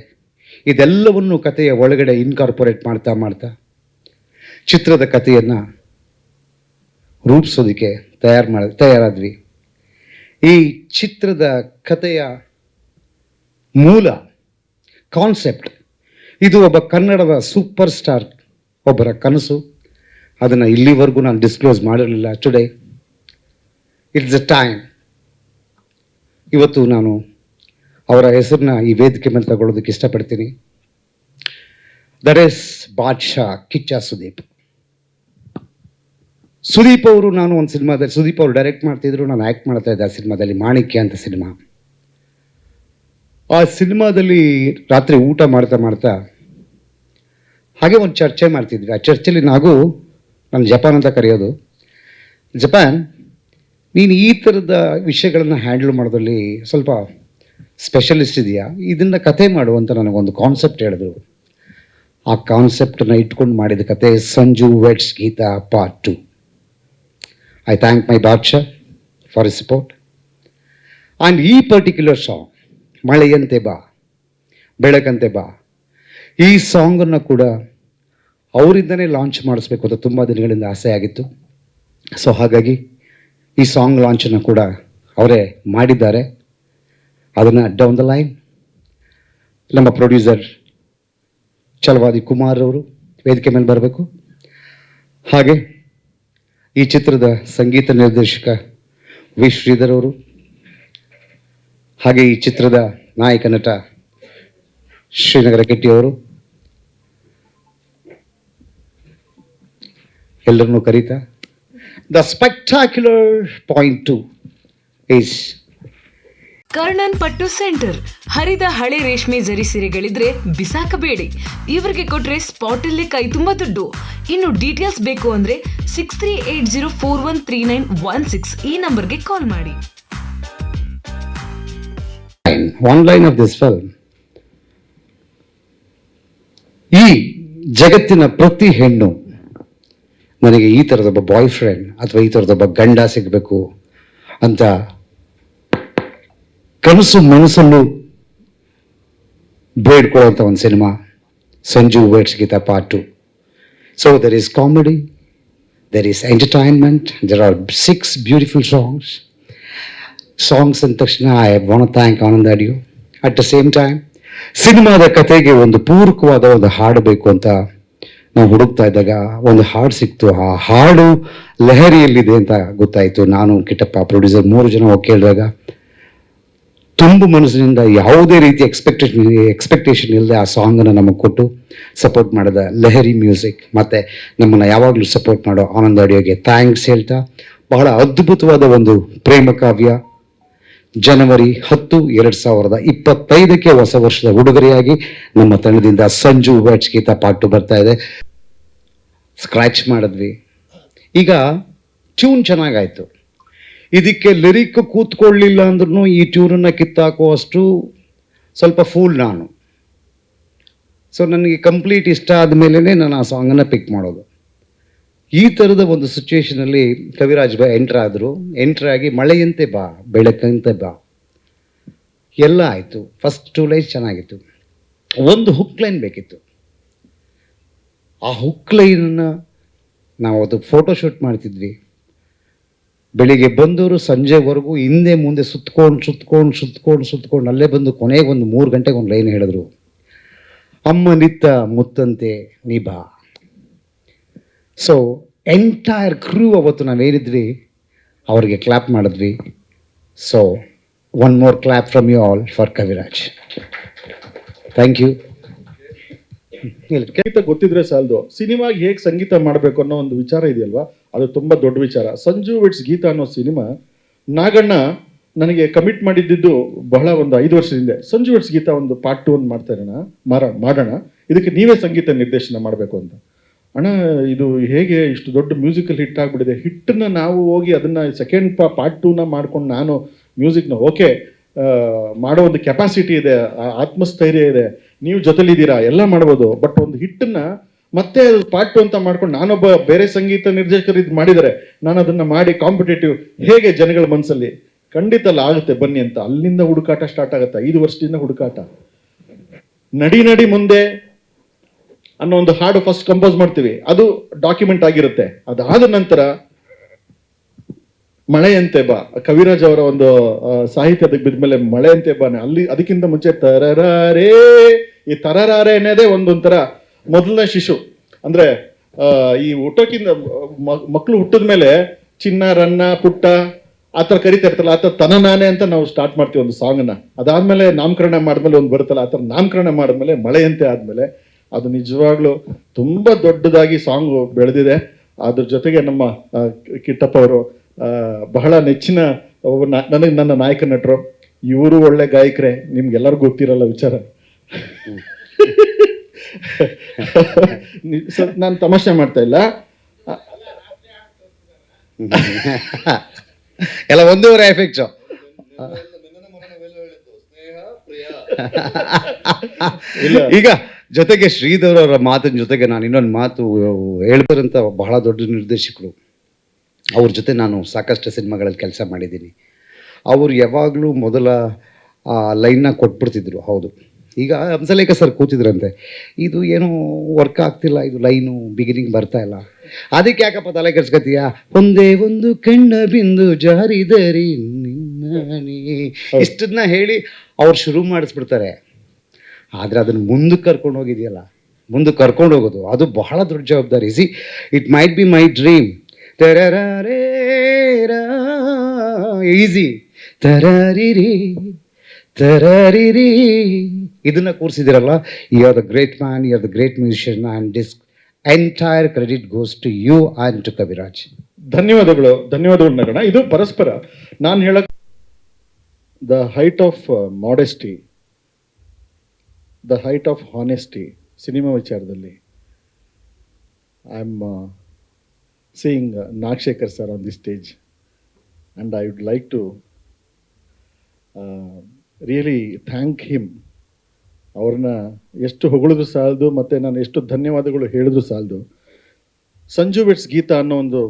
ಇದೆಲ್ಲವನ್ನು ಕಥೆಯ ಒಳಗಡೆ ಇನ್ಕಾರ್ಪೊರೇಟ್ ಮಾಡ್ತಾ ಚಿತ್ರದ ಕಥೆಯನ್ನು ರೂಪಿಸೋದಕ್ಕೆ ತಯಾರಾದ್ವಿ. ಈ ಚಿತ್ರದ ಕಥೆಯ ಮೂಲ ಕಾನ್ಸೆಪ್ಟ್ ಇದು ಒಬ್ಬ ಕನ್ನಡದ ಸೂಪರ್ ಸ್ಟಾರ್ ಒಬ್ಬರ ಕನಸು. ಅದನ್ನು ಇಲ್ಲಿವರೆಗೂ ನಾನು ಡಿಸ್ಕ್ಲೋಸ್ ಮಾಡಿರಲಿಲ್ಲ. Today it's a time. ಇವತ್ತು ನಾನು ಅವರ ಹೆಸರನ್ನ ಈ ವೇದಿಕೆ ಮೇಲೆ ತಗೊಳ್ಳೋದಕ್ಕೆ ಇಷ್ಟಪಡ್ತೀನಿ. That is Badshah Kichcha Sudeep. ಸುದೀಪ್ ಅವರು, ನಾನು ಒಂದು ಸಿನಿಮಾದಲ್ಲಿ ಸುದೀಪ್ ಅವರು ಡೈರೆಕ್ಟ್ ಮಾಡ್ತಿದ್ರು, ನಾನು ಆ್ಯಕ್ಟ್ ಮಾಡ್ತಾ ಇದ್ದೆ ಆ ಸಿನಿಮಾದಲ್ಲಿ, ಮಾಣಿಕ್ಯ ಅಂತ ಸಿನಿಮಾ. ಆ ಸಿನಿಮಾದಲ್ಲಿ ರಾತ್ರಿ ಊಟ ಮಾಡ್ತಾ ಹಾಗೆ ಒಂದು ಚರ್ಚೆ ಮಾಡ್ತಿದ್ವಿ. ಆ ಚರ್ಚೆಯಲ್ಲಿ ನಾನು ಜಪಾನ್ ಅಂತ ಕರೆಯೋದು, ಜಪಾನ್ ನೀನು ಈ ಥರದ ವಿಷಯಗಳನ್ನು ಹ್ಯಾಂಡಲ್ ಮಾಡೋದ್ರಲ್ಲಿ ಸ್ವಲ್ಪ ಸ್ಪೆಷಲಿಸ್ಟ್ ಇದೆಯಾ, ಇದನ್ನು ಕತೆ ಮಾಡು ಅಂತ ನನಗೊಂದು ಕಾನ್ಸೆಪ್ಟ್ ಹೇಳಿದ್ರು. ಆ ಕಾನ್ಸೆಪ್ಟನ್ನು ಇಟ್ಕೊಂಡು ಮಾಡಿದ ಕತೆ Sanju weds Geetha part 2. I thank my Badshah for his support. And ಈ ಪರ್ಟಿಕ್ಯುಲರ್ ಸಾಂಗ್ ಮಳೆಯಂತೆ ಬಾ ಬೆಳಕಂತೆ ಬಾ, ಈ ಸಾಂಗನ್ನು ಕೂಡ ಅವರಿಂದನೇ ಲಾಂಚ್ ಮಾಡಿಸ್ಬೇಕು ಅಂತ ತುಂಬ ದಿನಗಳಿಂದ ಆಸೆ ಆಗಿತ್ತು. ಸೊ ಹಾಗಾಗಿ ಈ ಸಾಂಗ್ ಲಾಂಚನ್ನು ಕೂಡ ಅವರೇ ಮಾಡಿದ್ದಾರೆ. ಅದನ್ನು ಡೌನ್ ದ ಲೈನ್ ನಮ್ಮ ಪ್ರೊಡ್ಯೂಸರ್ ಛಲವಾದಿ ಕುಮಾರ್ ಅವರು ವೇದಿಕೆ ಮೇಲೆ ಬರಬೇಕು. ಹಾಗೆ ಈ ಚಿತ್ರದ ಸಂಗೀತ ನಿರ್ದೇಶಕ ವಿ ಶ್ರೀಧರ್ ಅವರು, ಹಾಗೆ ಈ ಚಿತ್ರದ ನಾಯಕ ನಟ ಶ್ರೀನಗರ ಕೆಟ್ಟಿಯವರು ಎಲ್ಲರನ್ನೂ ಕರೀತಾ the spectacular point 2 is Karnan ಪಟ್ಟು ಸೆಂಟರ್. ಹರಿದ ಹಳೆ ರೇಷ್ಮೆ ಜರಿ ಸೀರೆಗಳಿದ್ರೆ ಬಿಸಾಕಬೇಡಿ, ಇವರಿಗೆ ಕೊಟ್ರೆ ಸ್ಪಾಟ್ ಅಲ್ಲೇ ಕೈ ತುಂಬ ದುಡ್ಡು. ಇನ್ನು ಡೀಟೇಲ್ಸ್ ಬೇಕು ಅಂದ್ರೆ 6380413916 ಈ ನಂಬರ್ಗೆ ಕಾಲ್ ಮಾಡಿ. ಆನ್ಲೈನ್ ಆಫ್ ದಿಸ್ ಫಿಲ್ಮ್, ಈ ಜಗತ್ತಿನ ಪ್ರತಿ ಹೆಣ್ಣು ನನಗೆ ಈ ಥರದೊಬ್ಬ ಬಾಯ್ ಫ್ರೆಂಡ್ ಅಥವಾ ಈ ಥರದೊಬ್ಬ ಗಂಡ ಸಿಗಬೇಕು ಅಂತ ಕನಸು ಮನಸ್ಸಲ್ಲೂ ಬೇಡ್ಕೊಳ್ಳೋಂಥ ಒಂದು cinema Sanju weds Geetha part 2. So there is comedy, there is entertainment, there are 6 beautiful songs ಅಂದ ತಕ್ಷಣ I want thank Anand audio. At the same time ಸಿನಿಮಾದ ಕಥೆಗೆ ಒಂದು ಪೂರಕವಾದ ಒಂದು ಹಾಡು ಬೇಕು ಅಂತ ನಾವು ಹುಡುಕ್ತಾ ಇದ್ದಾಗ ಒಂದು ಹಾಡು ಸಿಕ್ತು. ಆ ಹಾಡು ಲಹರಿಯಲ್ಲಿದೆ ಅಂತ ಗೊತ್ತಾಯಿತು. ನಾನು ಕಿಟ್ಟಪ್ಪ ಪ್ರೊಡ್ಯೂಸರ್ 3 ಜನ ಹೋಗಿ ಕೇಳಿದಾಗ ತುಂಬ ಮನಸ್ಸಿನಿಂದ ಯಾವುದೇ ರೀತಿ ಎಕ್ಸ್ಪೆಕ್ಟೇಷನ್ ಇಲ್ಲದೆ ಆ ಸಾಂಗನ್ನು ನಮಗೆ ಕೊಟ್ಟು ಸಪೋರ್ಟ್ ಮಾಡಿದ ಲಹರಿ ಮ್ಯೂಸಿಕ್ ಮತ್ತು ನಮ್ಮನ್ನು ಯಾವಾಗಲೂ ಸಪೋರ್ಟ್ ಮಾಡೋ ಆನಂದ್ ಆಡಿಯೋಗೆ ಥ್ಯಾಂಕ್ಸ್ ಹೇಳ್ತಾ, ಬಹಳ ಅದ್ಭುತವಾದ ಒಂದು ಪ್ರೇಮ ಕಾವ್ಯ ಜನವರಿ 10, 2025ಕ್ಕೆ ಹೊಸ ವರ್ಷದ ಉಡುಗೊರೆಯಾಗಿ ನಮ್ಮ ತಂಡದಿಂದ ಸಂಜು ವೇಟ್ಸ್ ಗೀತಾ ಪಾರ್ಟ್ 2 ಬರ್ತಾ ಇದೆ. ಸ್ಕ್ರ್ಯಾಚ್ ಮಾಡಿದ್ವಿ. ಈಗ ಟ್ಯೂನ್ ಚೆನ್ನಾಗಾಯಿತು. ಇದಕ್ಕೆ ಲಿರಿಕ್ ಕೂತ್ಕೊಳ್ಳಿಲ್ಲ ಅಂದ್ರೂ ಈ ಟ್ಯೂನನ್ನು ಕಿತ್ತಾಕುವಷ್ಟು ಸ್ವಲ್ಪ ಫೂಲ್ ನಾನು. ಸೊ ನನಗೆ ಕಂಪ್ಲೀಟ್ ಇಷ್ಟ ಆದಮೇಲೆ ನಾನು ಆ ಸಾಂಗನ್ನು ಪಿಕ್ ಮಾಡೋದು. ಈ ಥರದ ಒಂದು ಸಿಚುವೇಷನಲ್ಲಿ ಕವಿರಾಜ್ ಬಾಯ್ ಎಂಟ್ರಾಗಿ ಮಳೆಯಂತೆ ಬಾ ಬೆಳಕಂತೆ ಬಾ ಎಲ್ಲ ಆಯಿತು. ಫಸ್ಟ್ 2 ಲೈನ್ಸ್ ಚೆನ್ನಾಗಿತ್ತು. ಒಂದು ಹುಕ್ ಲೈನ್ ಬೇಕಿತ್ತು. ಆ ಹುಕ್ ಲೈನನ್ನು ನಾವು ಅದು ಫೋಟೋಶೂಟ್ ಮಾಡ್ತಿದ್ವಿ. ಬೆಳಿಗ್ಗೆ ಬಂದವರು ಸಂಜೆವರೆಗೂ ಹಿಂದೆ ಮುಂದೆ ಸುತ್ಕೊಂಡು ಅಲ್ಲೇ ಬಂದು ಕೊನೆಗೆ ಒಂದು 3 ಗಂಟೆಗೆ ಒಂದು ಲೈನ್ ಹೇಳಿದ್ರು, ಅಮ್ಮ ನಿತ್ತ ಮುತ್ತಂತೆ ನೀ ಬಾ. ಸೊ ಎಂಟೈರ್ ಕ್ರೂ ಅವತ್ತು ನಾವೇನಿದ್ವಿ ಅವ್ರಿಗೆ ಕ್ಲಾಪ್ ಮಾಡಿದ್ವಿ. So one more clap from you all for Kaviraj. Thank you. ಸಂಗೀತ ಗೊತ್ತಿದ್ರೆ ಸಾಲದು, ಸಿನಿಮಾಗೆ ಹೇಗೆ ಸಂಗೀತ ಮಾಡಬೇಕು ಅನ್ನೋ ಒಂದು ವಿಚಾರ ಇದೆಯಲ್ವಾ, ಅದು ತುಂಬ ದೊಡ್ಡ ವಿಚಾರ. ಸಂಜು ವೇಟ್ಸ್ ಗೀತಾ ಅನ್ನೋ ಸಿನಿಮಾ ನಾಗಣ್ಣ ನನಗೆ ಕಮಿಟ್ ಮಾಡಿದ್ದು ಬಹಳ ಒಂದು 5 ವರ್ಷದಿಂದ. ಸಂಜು ವೇಟ್ಸ್ ಗೀತಾ ಒಂದು ಪಾರ್ಟ್ 2 ಒಂದು ಮಾಡ್ತಾ ಇರೋಣ, ಮಾಡೋಣ, ಇದಕ್ಕೆ ನೀವೇ ಸಂಗೀತ ನಿರ್ದೇಶನ ಮಾಡಬೇಕು ಅಂತ. ಅಣ್ಣ ಇದು ಹೇಗೆ ಇಷ್ಟು ದೊಡ್ಡ ಮ್ಯೂಸಿಕಲ್ ಹಿಟ್ ಆಗಿಬಿಟ್ಟಿದೆ, ಹಿಟ್ಟನ್ನ ನಾವು ಹೋಗಿ ಅದನ್ನು ಸೆಕೆಂಡ್ ಪಾರ್ಟ್ 2ನ ಮಾಡ್ಕೊಂಡು ನಾನು ಮ್ಯೂಸಿಕ್ನ ಓಕೆ ಮಾಡೋ ಒಂದು ಕೆಪಾಸಿಟಿ ಇದೆ, ಆತ್ಮಸ್ಥೈರ್ಯ ಇದೆ, ನೀವು ಜೊತೆಲಿದ್ದೀರಾ, ಎಲ್ಲ ಮಾಡ್ಬೋದು. ಬಟ್ ಒಂದು ಹಿಟ್ಟನ್ನ ಮತ್ತೆ ಪಾರ್ಟ್ 2 ಅಂತ ಮಾಡ್ಕೊಂಡು ನಾನೊಬ್ಬ ಬೇರೆ ಸಂಗೀತ ನಿರ್ದೇಶಕರು ಇದು ಮಾಡಿದರೆ ನಾನು ಅದನ್ನು ಮಾಡಿ ಕಾಂಪಿಟೇಟಿವ್ ಹೇಗೆ ಜನಗಳ ಮನಸ್ಸಲ್ಲಿ ಖಂಡಿತ ಅಲ್ಲ ಆಗುತ್ತೆ ಬನ್ನಿ ಅಂತ. ಅಲ್ಲಿಂದ ಹುಡುಕಾಟ ಸ್ಟಾರ್ಟ್ ಆಗುತ್ತೆ. 5 ವರ್ಷದಿಂದ ಹುಡುಕಾಟ. ನಡಿ ಮುಂದೆ ಅನ್ನೋ ಒಂದು ಹಾಡು ಫಸ್ಟ್ ಕಂಪೋಸ್ ಮಾಡ್ತೀವಿ, ಅದು ಡಾಕ್ಯುಮೆಂಟ್ ಆಗಿರುತ್ತೆ. ಅದಾದ ನಂತರ ಮಳೆಯಂತೆ ಬಾ, ಕವಿರಾಜ್ ಅವರ ಒಂದು ಸಾಹಿತ್ಯ ಅದಕ್ಕೆ ಬಿದ್ಮೇಲೆ ಮಳೆಯಂತೆ ಬಾನೆ. ಅಲ್ಲಿ ಅದಕ್ಕಿಂತ ಮುಂಚೆ ತರರಾರೇ, ಈ ತರರಾರೆ ಅನ್ನೋದೇ ಒಂದೊಂಥರ ಮೊದಲನೇ ಶಿಶು. ಅಂದ್ರೆ ಈ ಹುಟ್ಟೋಕ್ಕಿಂತ ಮಕ್ಕಳು ಹುಟ್ಟಿದ ಮೇಲೆ ಚಿನ್ನ, ರನ್ನ, ಪುಟ್ಟ ಆ ಥರ ಕರಿತಾ ಇರ್ತಲ್ಲ, ಆ ಥರ ತನನಾನೆ ಅಂತ ನಾವು ಸ್ಟಾರ್ಟ್ ಮಾಡ್ತೀವಿ ಒಂದು ಸಾಂಗನ್ನ. ಅದಾದ್ಮೇಲೆ ನಾಮಕರಣ ಮಾಡಿದ್ಮೇಲೆ ಒಂದು ಬರುತ್ತಲ್ಲ, ಆ ಥರ ನಾಮಕರಣ ಮಾಡಿದ್ಮೇಲೆ ಮಳೆಯಂತೆ ಆದ್ಮೇಲೆ ಅದು ನಿಜವಾಗ್ಲೂ ತುಂಬ ದೊಡ್ಡದಾಗಿ ಸಾಂಗು ಬೆಳೆದಿದೆ. ಅದ್ರ ಜೊತೆಗೆ ನಮ್ಮ ಕಿಟ್ಟಪ್ಪ ಅವರು ಬಹಳ ನೆಚ್ಚಿನ ನನ್ನ ನಾಯಕ ನಟರು. ಇವರು ಒಳ್ಳೆ ಗಾಯಕರೇ, ನಿಮ್ಗೆಲ್ಲರಿಗೂ ಗೊತ್ತಿರಲ್ಲ ವಿಚಾರ. ನಾನು ತಮಾಷೆ ಮಾಡ್ತಾ ಇಲ್ಲ, ಎಲ್ಲ 1.5 ಎಫೆಕ್ಟ್ಸು. ಈಗ ಜೊತೆಗೆ ಶ್ರೀಧರ್ ಅವರ ಮಾತಿನ ಜೊತೆಗೆ ನಾನು ಇನ್ನೊಂದು ಮಾತು ಹೇಳ್ತಾರಂತ ಬಹಳ ದೊಡ್ಡ ನಿರ್ದೇಶಕರು, ಅವ್ರ ಜೊತೆ ನಾನು ಸಾಕಷ್ಟು ಸಿನಿಮಾಗಳಲ್ಲಿ ಕೆಲಸ ಮಾಡಿದ್ದೀನಿ. ಅವರು ಯಾವಾಗಲೂ ಮೊದಲ ಲೈನ್ನ ಕೊಟ್ಬಿಡ್ತಿದ್ರು. ಹೌದು, ಈಗ ಹಂಸಲೇಖ ಸರ್ ಕೂತಿದ್ರಂತೆ, ಇದು ಏನೋ ವರ್ಕ್ ಆಗ್ತಿಲ್ಲ, ಇದು ಲೈನು ಬಿಗಿನಿಂಗ್ ಬರ್ತಾ ಇಲ್ಲ, ಅದಕ್ಕೆ ಯಾಕಪ್ಪ ತಲೆ ಕೆಡ್ಸ್ಕೊತೀಯ, ಒಂದೇ ಒಂದು ಕಣ್ಣ ಬಿಂದು ಜಾರಿದರಿ ನಿನ್ನನೆ, ಇಷ್ಟನ್ನ ಹೇಳಿ ಅವ್ರು ಶುರು ಮಾಡಿಸ್ಬಿಡ್ತಾರೆ. ಆದರೆ ಅದನ್ನು ಮುಂದಕ್ಕೆ ಕರ್ಕೊಂಡು ಹೋಗಿದೆಯಲ್ಲ, ಮುಂದಕ್ಕೆ ಕರ್ಕೊಂಡು ಹೋಗೋದು ಅದು ಬಹಳ ದೊಡ್ಡ ಜವಾಬ್ದಾರಿ. See, it might be my dream, ತರರೇ ಈಸಿ ತರರಿರಿ ತರರಿರಿ, ಇದನ್ನ ಕೂರಿಸಿದಿರಲ್ಲ, you are the great man, you are the great musician, and this entire credit goes to you and to Kaviraj. ಧನ್ಯವಾದಗಳು ನಗಣ. ಇದು ಪರಸ್ಪರ. ನಾನು ಹೇಳಕ್ the height of modesty, the height of honesty cinema ವಿಚಾರದಲ್ಲಿ I am seeing Nagshekar sir on this stage, and I would like to really thank him. ಅವ್ರನ್ನ ಎಷ್ಟು ಹೊಗಳಿದ್ರು ಸಾಲದು, ಮತ್ತು ನಾನು ಎಷ್ಟು ಧನ್ಯವಾದಗಳು ಹೇಳಿದ್ರು ಸಾಲದು. ಸಂಜು ವೇಟ್ಸ್ ಗೀತಾ ಅನ್ನೋ ಒಂದು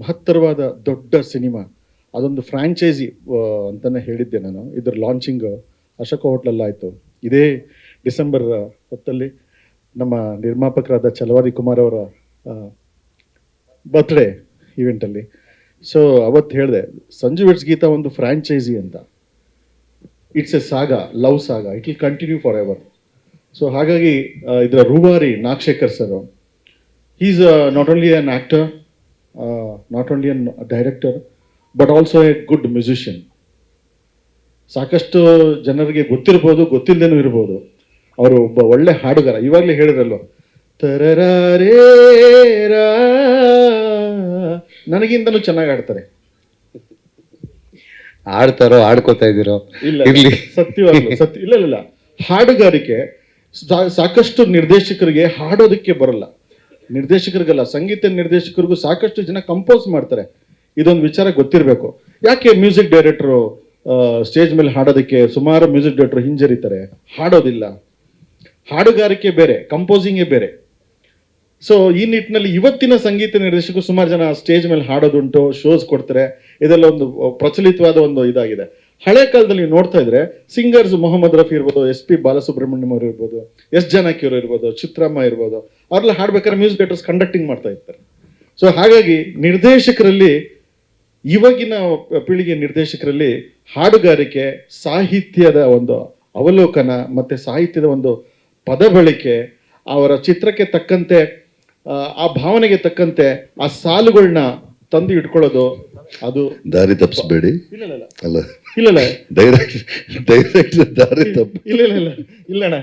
ಮಹತ್ತರವಾದ ದೊಡ್ಡ ಸಿನಿಮಾ, ಅದೊಂದು ಫ್ರ್ಯಾಂಚೈಸಿ ಅಂತಲೇ ಹೇಳಿದ್ದೆ ನಾನು. ಇದರ ಲಾಂಚಿಂಗ್ ಅಶೋಕ ಹೋಟ್ಲಲ್ಲಾಯಿತು. ಇದೇ ಡಿಸೆಂಬರ್ ಹೊತ್ತಲ್ಲಿ ನಮ್ಮ ನಿರ್ಮಾಪಕರಾದ ಛಲವಾದಿ ಕುಮಾರ್ ಅವರ ಬರ್ತ್ಡೇ ಈವೆಂಟಲ್ಲಿ. ಸೊ ಅವತ್ತು ಹೇಳಿದೆ ಸಂಜು ವೆಟ್ಸ್ ಗೀತಾ ಒಂದು ಫ್ರಾಂಚೈಸಿ ಅಂತ. It's A ಸಾಗಾ, love ಸಾಗಾ, it will continue for ever. So ಹಾಗಾಗಿ ಇದರ ರೂವಾರಿ Nagashekar sir, is not only an actor, not only an director, but also A good musician. ಸಾಕಷ್ಟು ಜನರಿಗೆ ಗೊತ್ತಿರ್ಬೋದು, ಗೊತ್ತಿಲ್ಲದೇನೂ ಇರ್ಬೋದು. ಅವರು ಒಬ್ಬ ಒಳ್ಳೆ ಹಾಡುಗಾರ. ಇವಾಗಲೇ ಹೇಳಿದ್ರಲ್ಲೋ, ತರರೇ ನನಗಿಂತನೂ ಚೆನ್ನಾಗಿ ಆಡ್ತಾರೆ. ಆಡ್ತಾರೋ ಆಡ್ಕೋತಾ ಇದ್ದೀರೋ ಇಲ್ಲ ಇರ್ಲಿ. ಸತ್ಯವಾಗ್ಲು ಸತ್ಯ. ಇಲ್ಲ ಇಲ್ಲ, ಹಾಡುಗಾರಿಕೆ ಸಾಕಷ್ಟು ನಿರ್ದೇಶಕರಿಗೆ ಹಾಡೋದಕ್ಕೆ ಬರಲ್ಲ. ನಿರ್ದೇಶಕರಿಗಲ್ಲ, ಸಂಗೀತ ನಿರ್ದೇಶಕರಿಗೂ ಸಾಕಷ್ಟು ಜನ ಕಂಪೋಸ್ ಮಾಡ್ತಾರೆ. ಇದೊಂದು ವಿಚಾರ ಗೊತ್ತಿರಬೇಕು. ಯಾಕೆ ಮ್ಯೂಸಿಕ್ ಡೈರೆಕ್ಟ್ರು ಸ್ಟೇಜ್ ಮೇಲೆ ಹಾಡೋದಕ್ಕೆ ಸುಮಾರು ಮ್ಯೂಸಿಕ್ ಡೈರೆಕ್ಟ್ರು ಹಿಂಜರಿತಾರೆ, ಹಾಡೋದಿಲ್ಲ. ಹಾಡುಗಾರಿಕೆ ಬೇರೆ, ಕಂಪೋಸಿಂಗೇ ಬೇರೆ. ಸೊ ಈ ನಿಟ್ಟಿನಲ್ಲಿ ಇವತ್ತಿನ ಸಂಗೀತ ನಿರ್ದೇಶಕರು ಸುಮಾರು ಜನ ಸ್ಟೇಜ್ ಮೇಲೆ ಹಾಡೋದುಂಟು, ಶೋಸ್ ಕೊಡ್ತಾರೆ. ಇದೆಲ್ಲ ಒಂದು ಪ್ರಚಲಿತವಾದ ಒಂದು ಇದಾಗಿದೆ. ಹಳೆ ಕಾಲದಲ್ಲಿ ನೀವು ನೋಡ್ತಾ ಇದ್ರೆ ಸಿಂಗರ್ಸ್ ಮೊಹಮ್ಮದ್ ರಫಿ ಇರ್ಬೋದು, SP ಬಾಲಸುಬ್ರಹ್ಮಣ್ಯಂ ಅವರು ಇರ್ಬೋದು, S ಜಾನಕಿ ಅವರು ಇರ್ಬೋದು, ಚಿತ್ರಮ್ಮ ಇರ್ಬೋದು, ಅವ್ರೆಲ್ಲ ಹಾಡ್ಬೇಕಾದ್ರೆ ಮ್ಯೂಸಿಕ್ ಡೈರೆಕ್ಟರ್ಸ್ ಕಂಡಕ್ಟಿಂಗ್ ಮಾಡ್ತಾ ಇರ್ತಾರೆ. ಸೊ ಹಾಗಾಗಿ ನಿರ್ದೇಶಕರಲ್ಲಿ, ಇವಾಗಿನ ಪೀಳಿಗೆ ನಿರ್ದೇಶಕರಲ್ಲಿ ಹಾಡುಗಾರಿಕೆ, ಸಾಹಿತ್ಯದ ಒಂದು ಅವಲೋಕನ ಮತ್ತೆ ಸಾಹಿತ್ಯದ ಒಂದು ಪದ ಬಳಕೆ, ಅವರ ಚಿತ್ರಕ್ಕೆ ತಕ್ಕಂತೆ, ಆ ಭಾವನೆಗೆ ತಕ್ಕಂತೆ ಆ ಸಾಲುಗಳನ್ನ ತಂದು ಇಟ್ಕೊಳ್ಳೋದು, ಅದು ದಾರಿ ತಪ್ಪಿಸ್ಬೇಡಿ. ಇಲ್ಲ ಅಲ್ಲ, ಇಲ್ಲ ಡೈರೆಕ್ಟ್ ದಾರಿ ತಪ್ಪು. ಇಲ್ಲಣ್ಣ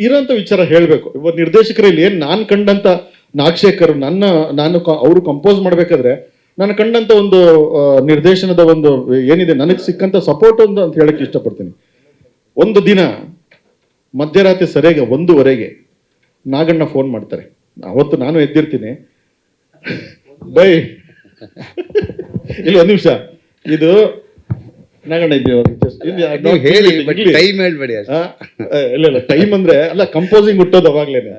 ಇರೋಂಥ ವಿಚಾರ ಹೇಳ್ಬೇಕು. ಇವಾಗ ನಿರ್ದೇಶಕರಲ್ಲಿ ಏನ್ ನಾನು ಕಂಡಂತ ನಾಗಶೇಖರ್, ನಾನು ಅವರು ಕಂಪೋಸ್ ಮಾಡ್ಬೇಕಾದ್ರೆ ನಾನು ಕಂಡಂತ ಒಂದು ನಿರ್ದೇಶನದ ಒಂದು ಏನಿದೆ, ನನಗೆ ಸಿಕ್ಕಂತ ಸಪೋರ್ಟ್ ಅಂತ ಹೇಳಕ್ ಇಷ್ಟಪಡ್ತೀನಿ. ಒಂದು ದಿನ ಮಧ್ಯರಾತ್ರಿ ಸರಿಯಾಗಿ 1:15 ನಾಗಣ್ಣ ಫೋನ್ ಮಾಡ್ತಾರೆ. ಅವತ್ತು ನಾನು ಎದ್ದಿರ್ತೀನಿ. ಬೈ ಇಲ್ಲ, 1 ನಿಮಿಷ, ಇದು ನಾಗಣ್ಣ ನೀವು ಹೇಳಿ, ಟೈಮ್ ಹೇಳ್ಬೇಡಿ ಅಷ್ಟೇ. ಇಲ್ಲ ಟೈಮ್ ಅಂದ್ರೆ ಅಲ್ಲ, ಕಂಪೋಸಿಂಗ್ ಹುಟ್ಟೋದು ಅವಾಗ್ಲೇನೆ.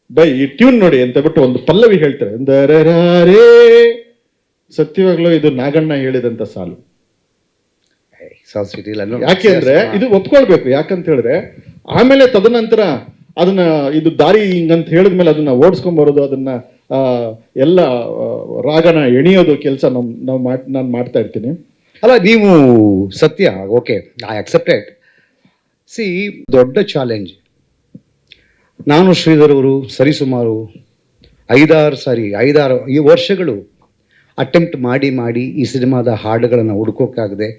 ಬೈ ಈ ಟ್ಯೂನ್ ನೋಡಿ ಅಂತ ಬಿಟ್ಟು ಒಂದು ಪಲ್ಲವಿ ಹೇಳ್ತಾರೆ, ದರರೇ. ಸತ್ಯವಾಗ್ಲೂ ಇದು ನಾಗಣ್ಣ ಹೇಳಿದಂತ ಸಾಲು. ಯಾಕೆ ಅಂದ್ರೆ ಇದು ಒಪ್ಕೊಳ್ಬೇಕು. ಯಾಕಂತ ಹೇಳಿದ್ರೆ ಆಮೇಲೆ ತದನಂತರ ಅದನ್ನ ಇದು ದಾರಿ ಹಿಂಗಂತ ಹೇಳಿದ್ಮೇಲೆ ಅದನ್ನ ಓಡಿಸ್ಕೊಂಡ್ ಬರೋದು, ಅದನ್ನ ಎಲ್ಲ ರಾಗನ ಎಣಿಯೋದು ಕೆಲಸ ನಾನು ಮಾಡ್ತಾ ಇರ್ತೀನಿ. ಅಲ್ಲ, ನೀವು ಸತ್ಯ, ಓಕೆ, ಐ ಅಕ್ಸೆಪ್ಟೆಡ್. ಸಿ, ದೊಡ್ಡ ಚಾಲೆಂಜ್. ನಾನು ಶ್ರೀಧರ್ ಅವರು ಸರಿಸುಮಾರು 5-6 ಈ ವರ್ಷಗಳು ಅಟೆಂಪ್ಟ್ ಮಾಡಿ ಈ ಸಿನಿಮಾದ ಹಾಡುಗಳನ್ನು ಹುಡ್ಕೋಕ್ಕಾಗದೆ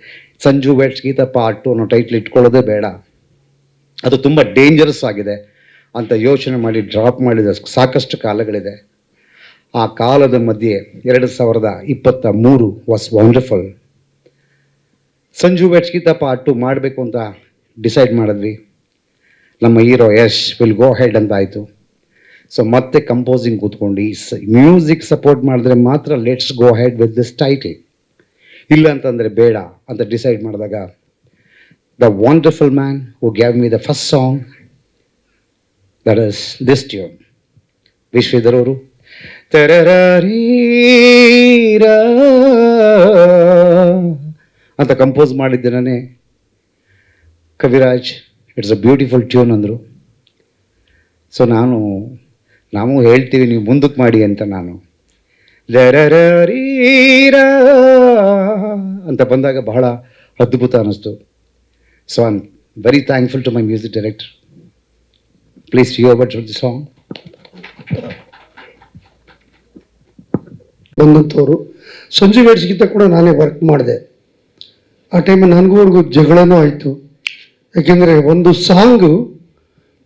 ಸಂಜು ವೆಟ್ಸ್ ಗೀತಾ ಪಾರ್ಟ್ 2 ಅನ್ನೋ ಟೈಟ್ಲ್ ಇಟ್ಕೊಳ್ಳೋದೇ ಬೇಡ, ಅದು ತುಂಬ ಡೇಂಜರಸ್ ಆಗಿದೆ ಅಂತ ಯೋಚನೆ ಮಾಡಿ ಡ್ರಾಪ್ ಮಾಡಿದ ಸಾಕಷ್ಟು ಕಾಲಗಳಿದೆ. ಆ ಕಾಲದ ಮಧ್ಯೆ 2023 was wonderful. Sanju weds Geetha part 2 ಮಾಡಬೇಕು ಅಂತ ಡಿಸೈಡ್ ಮಾಡಿದ್ವಿ. ನಮ್ಮ hero Yash will go head ಅಂತ ಆಯಿತು. ಸೊ ಮತ್ತೆ ಕಂಪೋಸಿಂಗ್ ಕೂತ್ಕೊಂಡು ಮ್ಯೂಸಿಕ್ ಸಪೋರ್ಟ್ ಮಾಡಿದ್ರೆ ಮಾತ್ರ let's go head with this title, ಇಲ್ಲ ಅಂತಂದರೆ ಬೇಡ ಅಂತ ಡಿಸೈಡ್ ಮಾಡಿದಾಗ the wonderful man who gave me the first song, that is this tune. Sridhar ಅವರು ತರರೀರಾ ಅಂತ ಕಂಪೋಸ್ ಮಾಡಿದ್ದೇನೆ. Kaviraj it's a beautiful tune ಅಂದರು. ಸೊ ನಾವು ಹೇಳ್ತೀವಿ, ನೀವು ಮುಂದಕ್ಕೆ ಮಾಡಿ ಅಂತ. ನಾನು ಲರರೀರಾ ಅಂತ ಬಂದಾಗ ಬಹಳ ಅದ್ಭುತ ಅನ್ನಿಸ್ತು. So I am very thankful to my music director. Please you over the song. ಬಂದಂಥವ್ರು ಸಂಜು ವೆಟ್ಸ್ ಗೀತಾ ಕೂಡ ನಾನೇ ವರ್ಕ್ ಮಾಡಿದೆ. ಆ ಟೈಮಲ್ಲಿ ನನಗೂ ಅವ್ರಿಗೂ ಜಗಳನೂ ಆಯಿತು. ಯಾಕೆಂದರೆ ಒಂದು ಸಾಂಗು,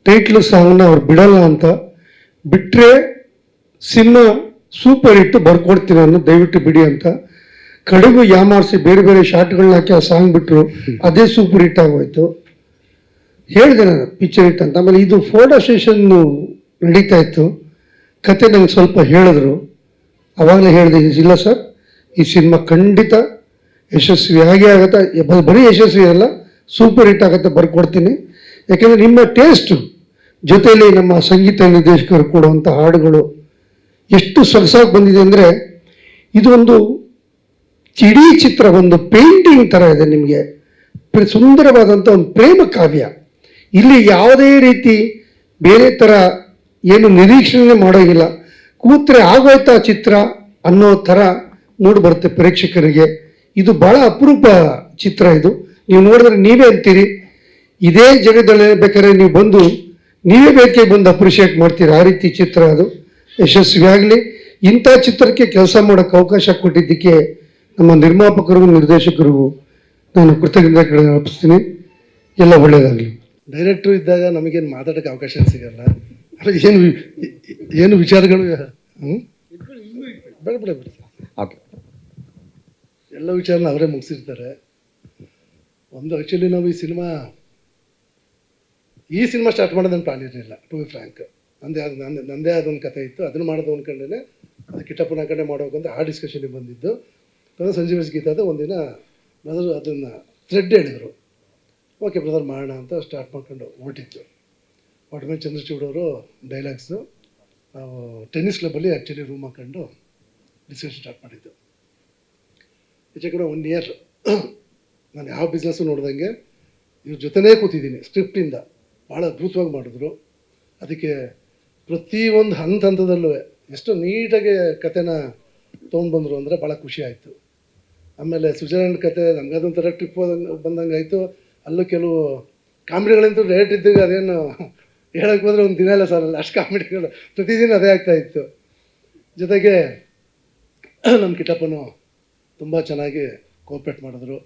ಟೈಟ್ಲ್ ಸಾಂಗ್ನ ಅವ್ರು ಬಿಡಲ್ಲ ಅಂತ, ಬಿಟ್ಟರೆ ಸಿನಿಮಾ ಸೂಪರ್ ಹಿಟ್ಟು ಬರ್ಕೊಡ್ತೀನಿ ಅನ್ನೋ, ದಯವಿಟ್ಟು ಬಿಡಿ ಅಂತ ಕಡೆಗೂ ಯಾಮಾರಿಸಿ ಬೇರೆ ಬೇರೆ ಶಾರ್ಟ್ಗಳನ್ನ ಹಾಕಿ ಆ ಸಾಂಗ್ ಬಿಟ್ಟರು. ಅದೇ ಸೂಪರ್ ಹಿಟ್ ಆಗೋಯ್ತು. ಹೇಳಿದೆ ನಾನು ಪಿಕ್ಚರ್ ಹಿಟ್ ಅಂತ. ಆಮೇಲೆ ಇದು ಫೋಟೋ ಸೆಷನ್ನು ನಡೀತಾ ಇತ್ತು. ಕತೆ ನಂಗೆ ಸ್ವಲ್ಪ ಹೇಳಿದ್ರು. ಆವಾಗಲೇ ಹೇಳಿದೆ, ಇಲ್ಲ ಸರ್, ಈ ಸಿನಿಮಾ ಖಂಡಿತ ಯಶಸ್ವಿ ಆಗೇ ಆಗುತ್ತೆ. ಬರೀ ಯಶಸ್ವಿ ಅಲ್ಲ, ಸೂಪರ್ ಹಿಟ್ ಆಗುತ್ತೆ, ಬರ್ಕೊಡ್ತೀನಿ. ಯಾಕೆಂದರೆ ನಿಮ್ಮ ಟೇಸ್ಟು ಜೊತೆಯಲ್ಲಿ ನಮ್ಮ ಸಂಗೀತ ನಿರ್ದೇಶಕರು ಕೊಡುವಂಥ ಹಾಡುಗಳು ಎಷ್ಟು ಸೊಗಸಾಗಿ ಬಂದಿದೆ ಅಂದರೆ, ಇದು ಒಂದು ಇಡೀ ಚಿತ್ರ ಒಂದು ಪೇಂಟಿಂಗ್ ಥರ ಇದೆ. ನಿಮಗೆ ಸುಂದರವಾದಂಥ ಒಂದು ಪ್ರೇಮ ಕಾವ್ಯ. ಇಲ್ಲಿ ಯಾವುದೇ ರೀತಿ ಬೇರೆ ಥರ ಏನು ನಿರೀಕ್ಷಣೆ ಮಾಡೋಂಗಿಲ್ಲ. ಕೂತ್ರೆ ಆಗೋಯ್ತಾ ಚಿತ್ರ ಅನ್ನೋ ಥರ ಮೂಡಿ ಬರುತ್ತೆ ಪ್ರೇಕ್ಷಕರಿಗೆ. ಇದು ಬಹಳ ಅಪರೂಪ ಚಿತ್ರ. ಇದು ನೀವು ನೋಡಿದ್ರೆ ನೀವೇ ಅಂತೀರಿ, ಇದೇ ಜಗದಲ್ಲಿ ಬೇಕಾದ್ರೆ ನೀವು ಬಂದು ನೀವೇ ಬೇಕೇ ಬಂದು ಅಪ್ರಿಷಿಯೇಟ್ ಮಾಡ್ತೀರಿ. ಆ ರೀತಿ ಚಿತ್ರ ಅದು ಯಶಸ್ವಿಯಾಗಲಿ. ಇಂಥ ಚಿತ್ರಕ್ಕೆ ಕೆಲಸ ಮಾಡೋಕ್ಕೆ ಅವಕಾಶ ಕೊಟ್ಟಿದ್ದಕ್ಕೆ ನಮ್ಮ ನಿರ್ಮಾಪಕರಿಗೂ ನಿರ್ದೇಶಕರಿಗೂ ನಾನು ಕೃತಜ್ಞತೆ ಅರ್ಪಿಸ್ತೀನಿ. ಎಲ್ಲ ಒಳ್ಳೆಯದಾಗಲಿ. ಡೈರೆಕ್ಟ್ರು ಇದ್ದಾಗ ನಮಗೇನು ಮಾತಾಡೋಕ್ಕೆ ಅವಕಾಶ ಸಿಗಲ್ಲ. ಆದರೆ ಏನು ವಿಚಾರಗಳು ಬೇಡ ಬೇಡ ಬೇಡ ಓಕೆ. ಎಲ್ಲ ವಿಚಾರನ ಅವರೇ ಮುಗಿಸಿರ್ತಾರೆ. ಒಂದು ಆ್ಯಕ್ಚುಲಿ ನಾವು ಈ ಸಿನಿಮಾ ಸ್ಟಾರ್ಟ್ ಮಾಡೋದನ್ನು ಪ್ಲಾನ್ ಇರಲಿಲ್ಲ, ಟು ಬಿ ಫ್ರ್ಯಾಂಕ್. ನಂದೇ ಆದೊಂದು ಕಥೆ ಇತ್ತು, ಅದನ್ನು ಮಾಡೋದು ಅಂದ್ಕೊಂಡೇ ಅದು ಕಿಟ್ಟಪ್ಪನ ಕಡೆ ಮಾಡೋಕಂತ ಆ ಡಿಸ್ಕಷನ್ಗೆ ಬಂದಿದ್ದು. ಸಂಜೀವ್ ಗೀತಾದ ಒಂದಿನ ಬ್ರದರ್ ಅದನ್ನು ಥ್ರೆಡ್ ಹೇಳಿದರು. ಓಕೆ ಬ್ರದರ್ ಮಾಡೋಣ ಅಂತ ಸ್ಟಾರ್ಟ್ ಮಾಡ್ಕೊಂಡು ಹೊರಟಿದ್ದು. ಹೊರಟ್ಮೇಲೆ ಚಂದ್ರಚೂಡ್ ಅವರು ಡೈಲಾಗ್ಸು ನಾವು ಟೆನ್ನಿಸ್ ಕ್ಲಬ್ಬಲ್ಲಿ ಆ್ಯಕ್ಚುಲಿ ರೂಮ್ ಹಾಕೊಂಡು ಡಿಸ್ಕಷನ್ ಸ್ಟಾರ್ಟ್ ಮಾಡಿದ್ದು. ಈಚೆ ಕಡೆ 1 ಇಯರ್ ನಾನು ಯಾವ ಬಿಸ್ನೆಸ್ಸು ನೋಡ್ದಂಗೆ ಇವ್ರ ಜೊತೆನೇ ಕೂತಿದ್ದೀನಿ. ಸ್ಕ್ರಿಪ್ಟಿಂದ ಭಾಳ ಅದ್ಭುತವಾಗಿ ಮಾಡಿದ್ರು. ಅದಕ್ಕೆ ಪ್ರತಿಯೊಂದು ಹಂತದಲ್ಲೂ ಎಷ್ಟು ನೀಟಾಗಿ ಕತೆನ ತೊಗೊಂಡ್ಬಂದರು ಅಂದರೆ ಭಾಳ ಖುಷಿ ಆಯಿತು. ಆಮೇಲೆ ಸ್ವಿಟ್ಜರ್ಲ್ಯಾಂಡ್ ಕತೆ ನಮಗದೊಂಥರ ಟ್ರಿಪ್ ಬಂದಂಗೆ ಆಯಿತು. ಅಲ್ಲೂ ಕೆಲವು ಕಾಮಿಡಿಗಳಂತೂ ರೇಟ್ ಇದ್ದಾಗ ಅದೇನು ಹೇಳಕ್ಕೆ ಹೋದರೆ ಒಂದು ದಿನ ಇಲ್ಲ ಸರ್, ಅಲ್ಲ ಅಷ್ಟು ಕಾಮಿಡಿಗಳು ಪ್ರತಿದಿನ ಅದೇ ಆಗ್ತಾಯಿತ್ತು. ಜೊತೆಗೆ ನಮ್ಮ ಕಿಟ್ಟಪ್ಪನು ತುಂಬ ಚೆನ್ನಾಗಿ ಕೋಪ್ರೇಟ್ ಮಾಡಿದ್ರು.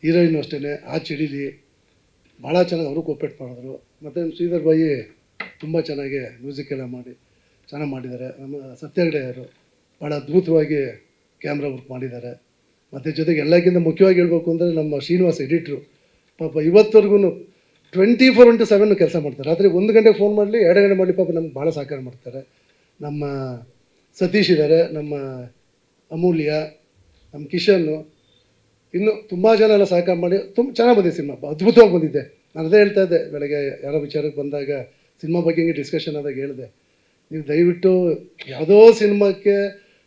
ಹೀರೋಯಿನು ಅಷ್ಟೇ, ಆ ಚಿಡಿಲಿ ಭಾಳ ಚೆನ್ನಾಗಿ ಅವರು ಕೋಪ್ರೇಟ್ ಮಾಡಿದ್ರು. ಮತ್ತು ಶ್ರೀಧರ್ ಬಾಯಿ ತುಂಬ ಚೆನ್ನಾಗಿ ಮ್ಯೂಸಿಕ್ ಎಲ್ಲ ಮಾಡಿ ಚೆನ್ನಾಗಿ ಮಾಡಿದ್ದಾರೆ. ನಮ್ಮ ಸತ್ಯಗಡೆಯವರು ಭಾಳ ಅದ್ಭುತವಾಗಿ ಕ್ಯಾಮ್ರಾ ವರ್ಕ್ ಮಾಡಿದ್ದಾರೆ. ಮತ್ತು ಜೊತೆಗೆ ಎಲ್ಲಕ್ಕಿಂತ ಮುಖ್ಯವಾಗಿ ಹೇಳಬೇಕು ಅಂದರೆ ನಮ್ಮ ಶ್ರೀನಿವಾಸ್ ಎಡಿಟ್ರು ಪಾಪ ಇವತ್ತವರೆಗೂ 24/7 ಕೆಲಸ ಮಾಡ್ತಾರೆ. ರಾತ್ರಿ 1 ಗಂಟೆಗೆ ಫೋನ್ ಮಾಡಲಿ 2 ಗಂಟೆ ಮಾಡಲಿ ಪಾಪ ನಮ್ಗೆ ಭಾಳ ಸಹಕಾರ ಮಾಡ್ತಾರೆ. ನಮ್ಮ ಸತೀಶ್ ಇದ್ದಾರೆ, ನಮ್ಮ ಅಮೂಲ್ಯ, ನಮ್ಮ ಕಿಶನ್ನು, ಇನ್ನು ತುಂಬ ಜನ ಎಲ್ಲ ಸಹಕಾರ ಮಾಡಿ ತುಂಬ ಚೆನ್ನಾಗಿ ಬಂದಿದೆ ಸಿನಿಮಾ. ಅದ್ಭುತವಾಗಿ ಬಂದಿದ್ದೆ. ನಾನು ಅದೇ ಹೇಳ್ತಾ ಇದ್ದೆ ಬೆಳಗ್ಗೆ ಯಾರೋ ವಿಚಾರಕ್ಕೆ ಬಂದಾಗ ಸಿನಿಮಾ ಬಗ್ಗೆ ಹಿಂಗೆ ಡಿಸ್ಕಷನ್ ಆದಾಗ ಹೇಳಿದೆ, ನೀವು ದಯವಿಟ್ಟು ಯಾವುದೋ ಸಿನಿಮಾಕ್ಕೆ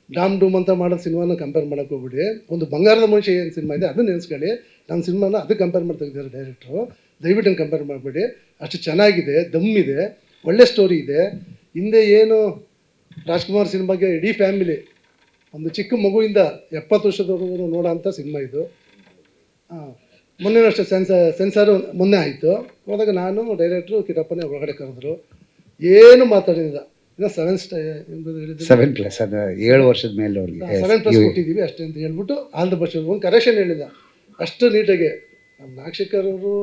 ಡಾಮ್ ಡೂಮ್ ಅಂತ ಮಾಡೋ ಸಿನಿಮಾನ ಕಂಪೇರ್ ಮಾಡೋಕ್ಕೆ ಹೋಗ್ಬಿಡಿ. ಒಂದು ಬಂಗಾರದ ಮನುಷ್ಯ ಏನು ಸಿನಿಮಾ ಇದೆ ಅದನ್ನು ನೆನೆಸ್ಕೊಳ್ಳಿ. ನಮ್ಮ ಸಿನಿಮಾನ ಅದು ಕಂಪೇರ್ ಮಾಡಿ ತೆಗೆದಿದ್ದಾರೆ ಡೈರೆಕ್ಟ್ರು. ದಯವಿಟ್ಟು ಹಂಗೆ ಕಂಪೇರ್ ಮಾಡಿಬಿಡಿ. ಅಷ್ಟು ಚೆನ್ನಾಗಿದೆ, ದಮ್ಮಿದೆ, ಒಳ್ಳೆ ಸ್ಟೋರಿ ಇದೆ. ಹಿಂದೆ ಏನು ರಾಜ್ಕುಮಾರ್ ಸಿನಿಮಾಗೆ ಇಡೀ ಫ್ಯಾಮಿಲಿ ಒಂದು ಚಿಕ್ಕ ಮಗುವಿಂದ 70 ವರ್ಷದವರೆಗೂ ನೋಡೋ ಅಂಥ ಸಿನಿಮಾ ಇದು. ಮೊನ್ನೆ ಅಷ್ಟೇ ಸೆನ್ಸಾರು ಮೊನ್ನೆ ಆಯಿತು. ಹೋದಾಗ ನಾನು ಡೈರೆಕ್ಟ್ರು ಕಿಟ್ಟಪ್ಪನೇ ಹೊರಗಡೆ ಕರೆದ್ರು. ಏನು ಮಾತಾಡಿಲ್ಲ. ಇನ್ನು 7+ ಅದು 7 ವರ್ಷದ ಮೇಲೆ ಅವ್ರಿಗೆ 7+ ಕೊಟ್ಟಿದ್ದೀವಿ ಅಷ್ಟೇ ಅಂತ ಹೇಳ್ಬಿಟ್ಟು ಆಲ್ ದ ಬೆಸ್ಟ್. ಒಂದು ಕರೆಕ್ಷನ್ ಹೇಳಿಲ್ಲ, ಅಷ್ಟು ನೀಟಾಗಿ. ನಮ್ಮ ನಾಗಶೇಖರ್ ಅವರು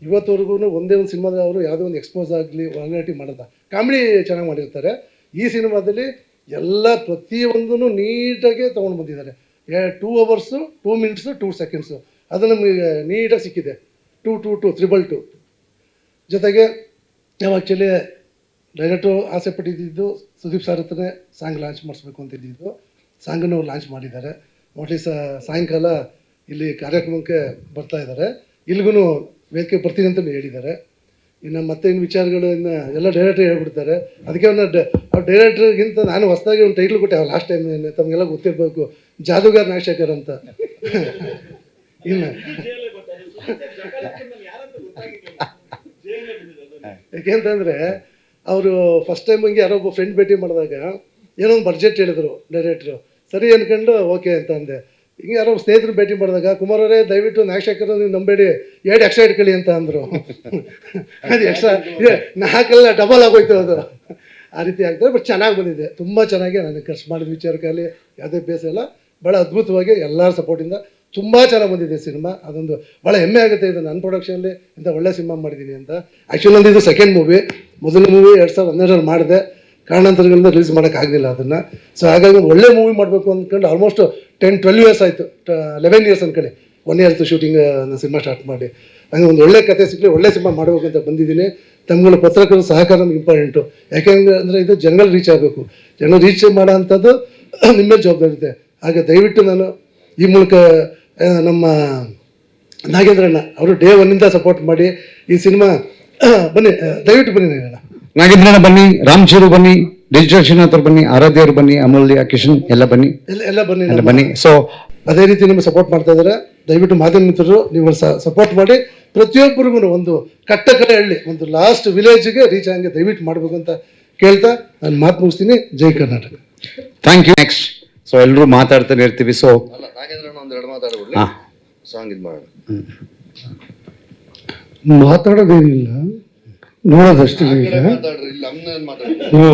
ಇವತ್ತವರೆಗೂ ಒಂದೇ ಒಂದು ಸಿನಿಮಾದ ಅವರು ಯಾವುದೋ ಒಂದು ಎಕ್ಸ್ಪೋಸ್ ಆಗಲಿ ವಾಲ್ನಾಟಿ ಮಾಡೋದ ಕಾಮಿಡಿ ಚೆನ್ನಾಗಿ ಮಾಡಿರ್ತಾರೆ. ಈ ಸಿನಿಮಾದಲ್ಲಿ ಎಲ್ಲ ಪ್ರತಿಯೊಂದೂ ನೀಟಾಗಿ ತೊಗೊಂಡು ಬಂದಿದ್ದಾರೆ. 2 hours 2 minutes 2 seconds ಅದು ನಮಗೆ ನೀಟಾಗಿ ಸಿಕ್ಕಿದೆ. 222 ಜೊತೆಗೆ ನಾವು ಆ್ಯಕ್ಚುಲಿ ಡೈರೆಕ್ಟು ಆಸೆ ಪಟ್ಟಿದ್ದು ಸುದೀಪ್ ಸರ್ ಹತ್ರನೇ ಸಾಂಗ್ ಲಾಂಚ್ ಮಾಡಿಸ್ಬೇಕು ಅಂತಿದ್ದು. ಸಾಂಗನ್ನು ಅವ್ರು ಲಾಂಚ್ ಮಾಡಿದ್ದಾರೆ. ಮೋಸ್ಟ್ಲಿ ಸಾಯಂಕಾಲ ಇಲ್ಲಿ ಕಾರ್ಯಕ್ರಮಕ್ಕೆ ಬರ್ತಾ ಇದ್ದಾರೆ. ಇಲ್ಲಿಗೂ ವೇದಿಕೆ ಬರ್ತೀನಿ ಅಂತ ಹೇಳಿದ್ದಾರೆ. ಇನ್ನು ಮತ್ತೆ ಇನ್ನು ವಿಚಾರಗಳು ಇನ್ನು ಎಲ್ಲ ಡೈರೆಕ್ಟ್ರ್ ಹೇಳ್ಬಿಡ್ತಾರೆ. ಅದಕ್ಕೆ ಅವ್ರು ಡೈರೆಕ್ಟ್ರಿಗಿಂತ ನಾನು ಹೊಸದಾಗಿ ಒಂದು ಟೈಟ್ಲ್ ಕೊಟ್ಟೆ ಲಾಸ್ಟ್ ಟೈಮ್, ತಮಗೆಲ್ಲ ಗೊತ್ತಿರಬೇಕು, ಜಾದೂಗಾರ್ ನಾಗಶೇಖರ್ ಅಂತ. ಇನ್ನು ಯಾಕೆಂತಂದರೆ ಅವರು ಫಸ್ಟ್ ಟೈಮ್ ಹಿಂಗೆ ಯಾರೋ ಒಬ್ಬ ಫ್ರೆಂಡ್ ಭೇಟಿ ಮಾಡಿದಾಗ ಏನೋ ಒಂದು ಬಡ್ಜೆಟ್ ಹೇಳಿದ್ರು ಡೈರೆಕ್ಟ್ರು. ಸರಿ ಅಂದ್ಕೊಂಡು ಓಕೆ ಅಂತ ಅಂದೆ. ಹಿಂಗೆ ಯಾರೋ ಸ್ನೇಹಿತರು ಭೇಟಿ ಮಾಡಿದಾಗ ಕುಮಾರ್ ಅವರೇ ದಯವಿಟ್ಟು ನಾಗಶೇಖರ್ ನೀವು ನಂಬೇಡಿ 2 ಎಕ್ಸ್ಟ್ರಾ ಇಟ್ಕೊಳ್ಳಿ ಅಂತ ಅಂದರು. ಅದು ಎಕ್ಸ್ಟ್ರಾ ಇದೆ 4 ಡಬಲ್ ಆಗೋಯ್ತು ಅದು. ಆ ರೀತಿ ಆಗ್ತದೆ. ಬಟ್ ಚೆನ್ನಾಗಿ ಬಂದಿದೆ, ತುಂಬ ಚೆನ್ನಾಗಿ. ನನಗೆ ಖರ್ಚು ಮಾಡಿದ ವಿಚಾರಕ್ಕಾಗಲಿ ಯಾವುದೇ ಬೇಸ ಇಲ್ಲ, ಭಾಳ ಅದ್ಭುತವಾಗಿ ಎಲ್ಲರ ಸಪೋರ್ಟಿಂದ ತುಂಬ ಚೆನ್ನಾಗಿ ಬಂದಿದೆ ಸಿನಿಮಾ. ಅದೊಂದು ಭಾಳ ಹೆಮ್ಮೆ ಆಗುತ್ತೆ. ಇದು ನನ್ನ ಪ್ರೊಡಕ್ಷನಲ್ಲಿ ಇಂಥ ಒಳ್ಳೆ ಸಿನಿಮಾ ಮಾಡಿದ್ದೀನಿ ಅಂತ. ಆ್ಯಕ್ಚುಲಿ ನಂದು ಇದು ಸೆಕೆಂಡ್ ಮೂವಿ. ಮೊದಲ ಮೂವಿ 2012 ಮಾಡಿದೆ, ಕಾರಣಾಂತರಗಳಿಂದ ರಿಲೀಸ್ ಮಾಡೋಕ್ಕಾಗಲಿಲ್ಲ ಅದನ್ನು. ಸೊ ಹಾಗಾಗಿ ಒಂದು ಒಳ್ಳೆ ಮೂವಿ ಮಾಡಬೇಕು ಅಂದ್ಕೊಂಡು ಆಲ್ಮೋಸ್ಟ್ 10-12 years ಆಯಿತು, 11 years ಅಂದ್ಕೊಳ್ಳಿ. 1 year ಶೂಟಿಂಗ್ ಸಿನಿಮಾ ಸ್ಟಾರ್ಟ್ ಮಾಡಿ. ಹಂಗೆ ಒಂದು ಒಳ್ಳೆ ಕತೆ ಸಿಕ್ಕಲಿ ಒಳ್ಳೆ ಸಿನಿಮಾ ಮಾಡಬೇಕು ಅಂತ ಬಂದಿದ್ದೀನಿ. ತಮ್ಮಗಳ ಪತ್ರಕರ್ತರ ಸಹಕಾರ ನಮ್ಗೆ ಇಂಪಾರ್ಟೆಂಟು. ಯಾಕೆಂದರೆ ಇದು ಜನಗಳು ರೀಚ್ ಆಗಬೇಕು. ಜನರು ರೀಚ್ ಮಾಡೋ ಅಂಥದ್ದು ನಿಮ್ಮ ಜವಾಬ್ದಾರಿ ಇದೆ. ಹಾಗೆ ದಯವಿಟ್ಟು ನಾನು ಈ ಮೂಲಕ ನಮ್ಮ ನಾಗೇಂದ್ರಣ್ಣ ಅವರು ಡೇ 1 ಸಪೋರ್ಟ್ ಮಾಡಿ ಈ ಸಿನಿಮಾ ಬನ್ನಿ, ದಯವಿಟ್ಟು ಬನ್ನಿ ನಾಗೇಂದ್ರಣ್ಣ ಬನ್ನಿ, ರಾಮಚೂರು ಬನ್ನಿ, ಡಿಜಿಟಲ್ ಶ್ರೀನಾಥ್ ಅವ್ರು ಬನ್ನಿ, ಆರಾಧ್ಯ ಅವರು ಬನ್ನಿ, ಅಮೂಲ್ಯ, ಕಿಶನ್ ಎಲ್ಲ ಬನ್ನಿ, ಎಲ್ಲ ಬನ್ನಿ ಎಲ್ಲ ಬನ್ನಿ. ಸೊ ಅದೇ ರೀತಿ ನಿಮಗೆ ಸಪೋರ್ಟ್ ಮಾಡ್ತಾ ಇದ್ದಾರೆ. ದಯವಿಟ್ಟು ಮಾಧ್ಯಮ ಮಿತ್ರರು ನೀವು ಸಪೋರ್ಟ್ ಮಾಡಿ ಪ್ರತಿಯೊಬ್ಬರಿಗೂ ಒಂದು ಕಟ್ಟ ಕಡೆ ಹಳ್ಳಿ ಒಂದು ಲಾಸ್ಟ್ ವಿಲೇಜ್ಗೆ ರೀಚ್ ಆಗಂಗೆ ದಯವಿಟ್ಟು ಮಾಡಬೇಕು ಅಂತ ಕೇಳ್ತಾ ನಾನು ಮಾತು ಮುಗಿಸ್ತೀನಿ. ಜೈ Karnataka. Thank you. Next. So ಎಲ್ಲರೂ ಮಾತಾಡ್ತಾನೆ ಇರ್ತೀವಿ. ಸೊ ಅಲ್ಲ ನಾಗೇಂದ್ರ ಒಂದೆರಡು ಮಾತಾಡ್ಬಿಡ್ಲಿ, ಹಾಂ, ಸಾಂಗ್ ಇದು ಮಾಡೋಣ. ಮಾತಾಡೋದೇನಿಲ್ಲ, ನೋಡೋದಷ್ಟೇ ಈಗ. ಮಾತಾಡ್ರಿ, ಇಲ್ಲ ಅಮ್ಮನ ಮಾತಾಡ್ರಿ. ಹ್ಞೂ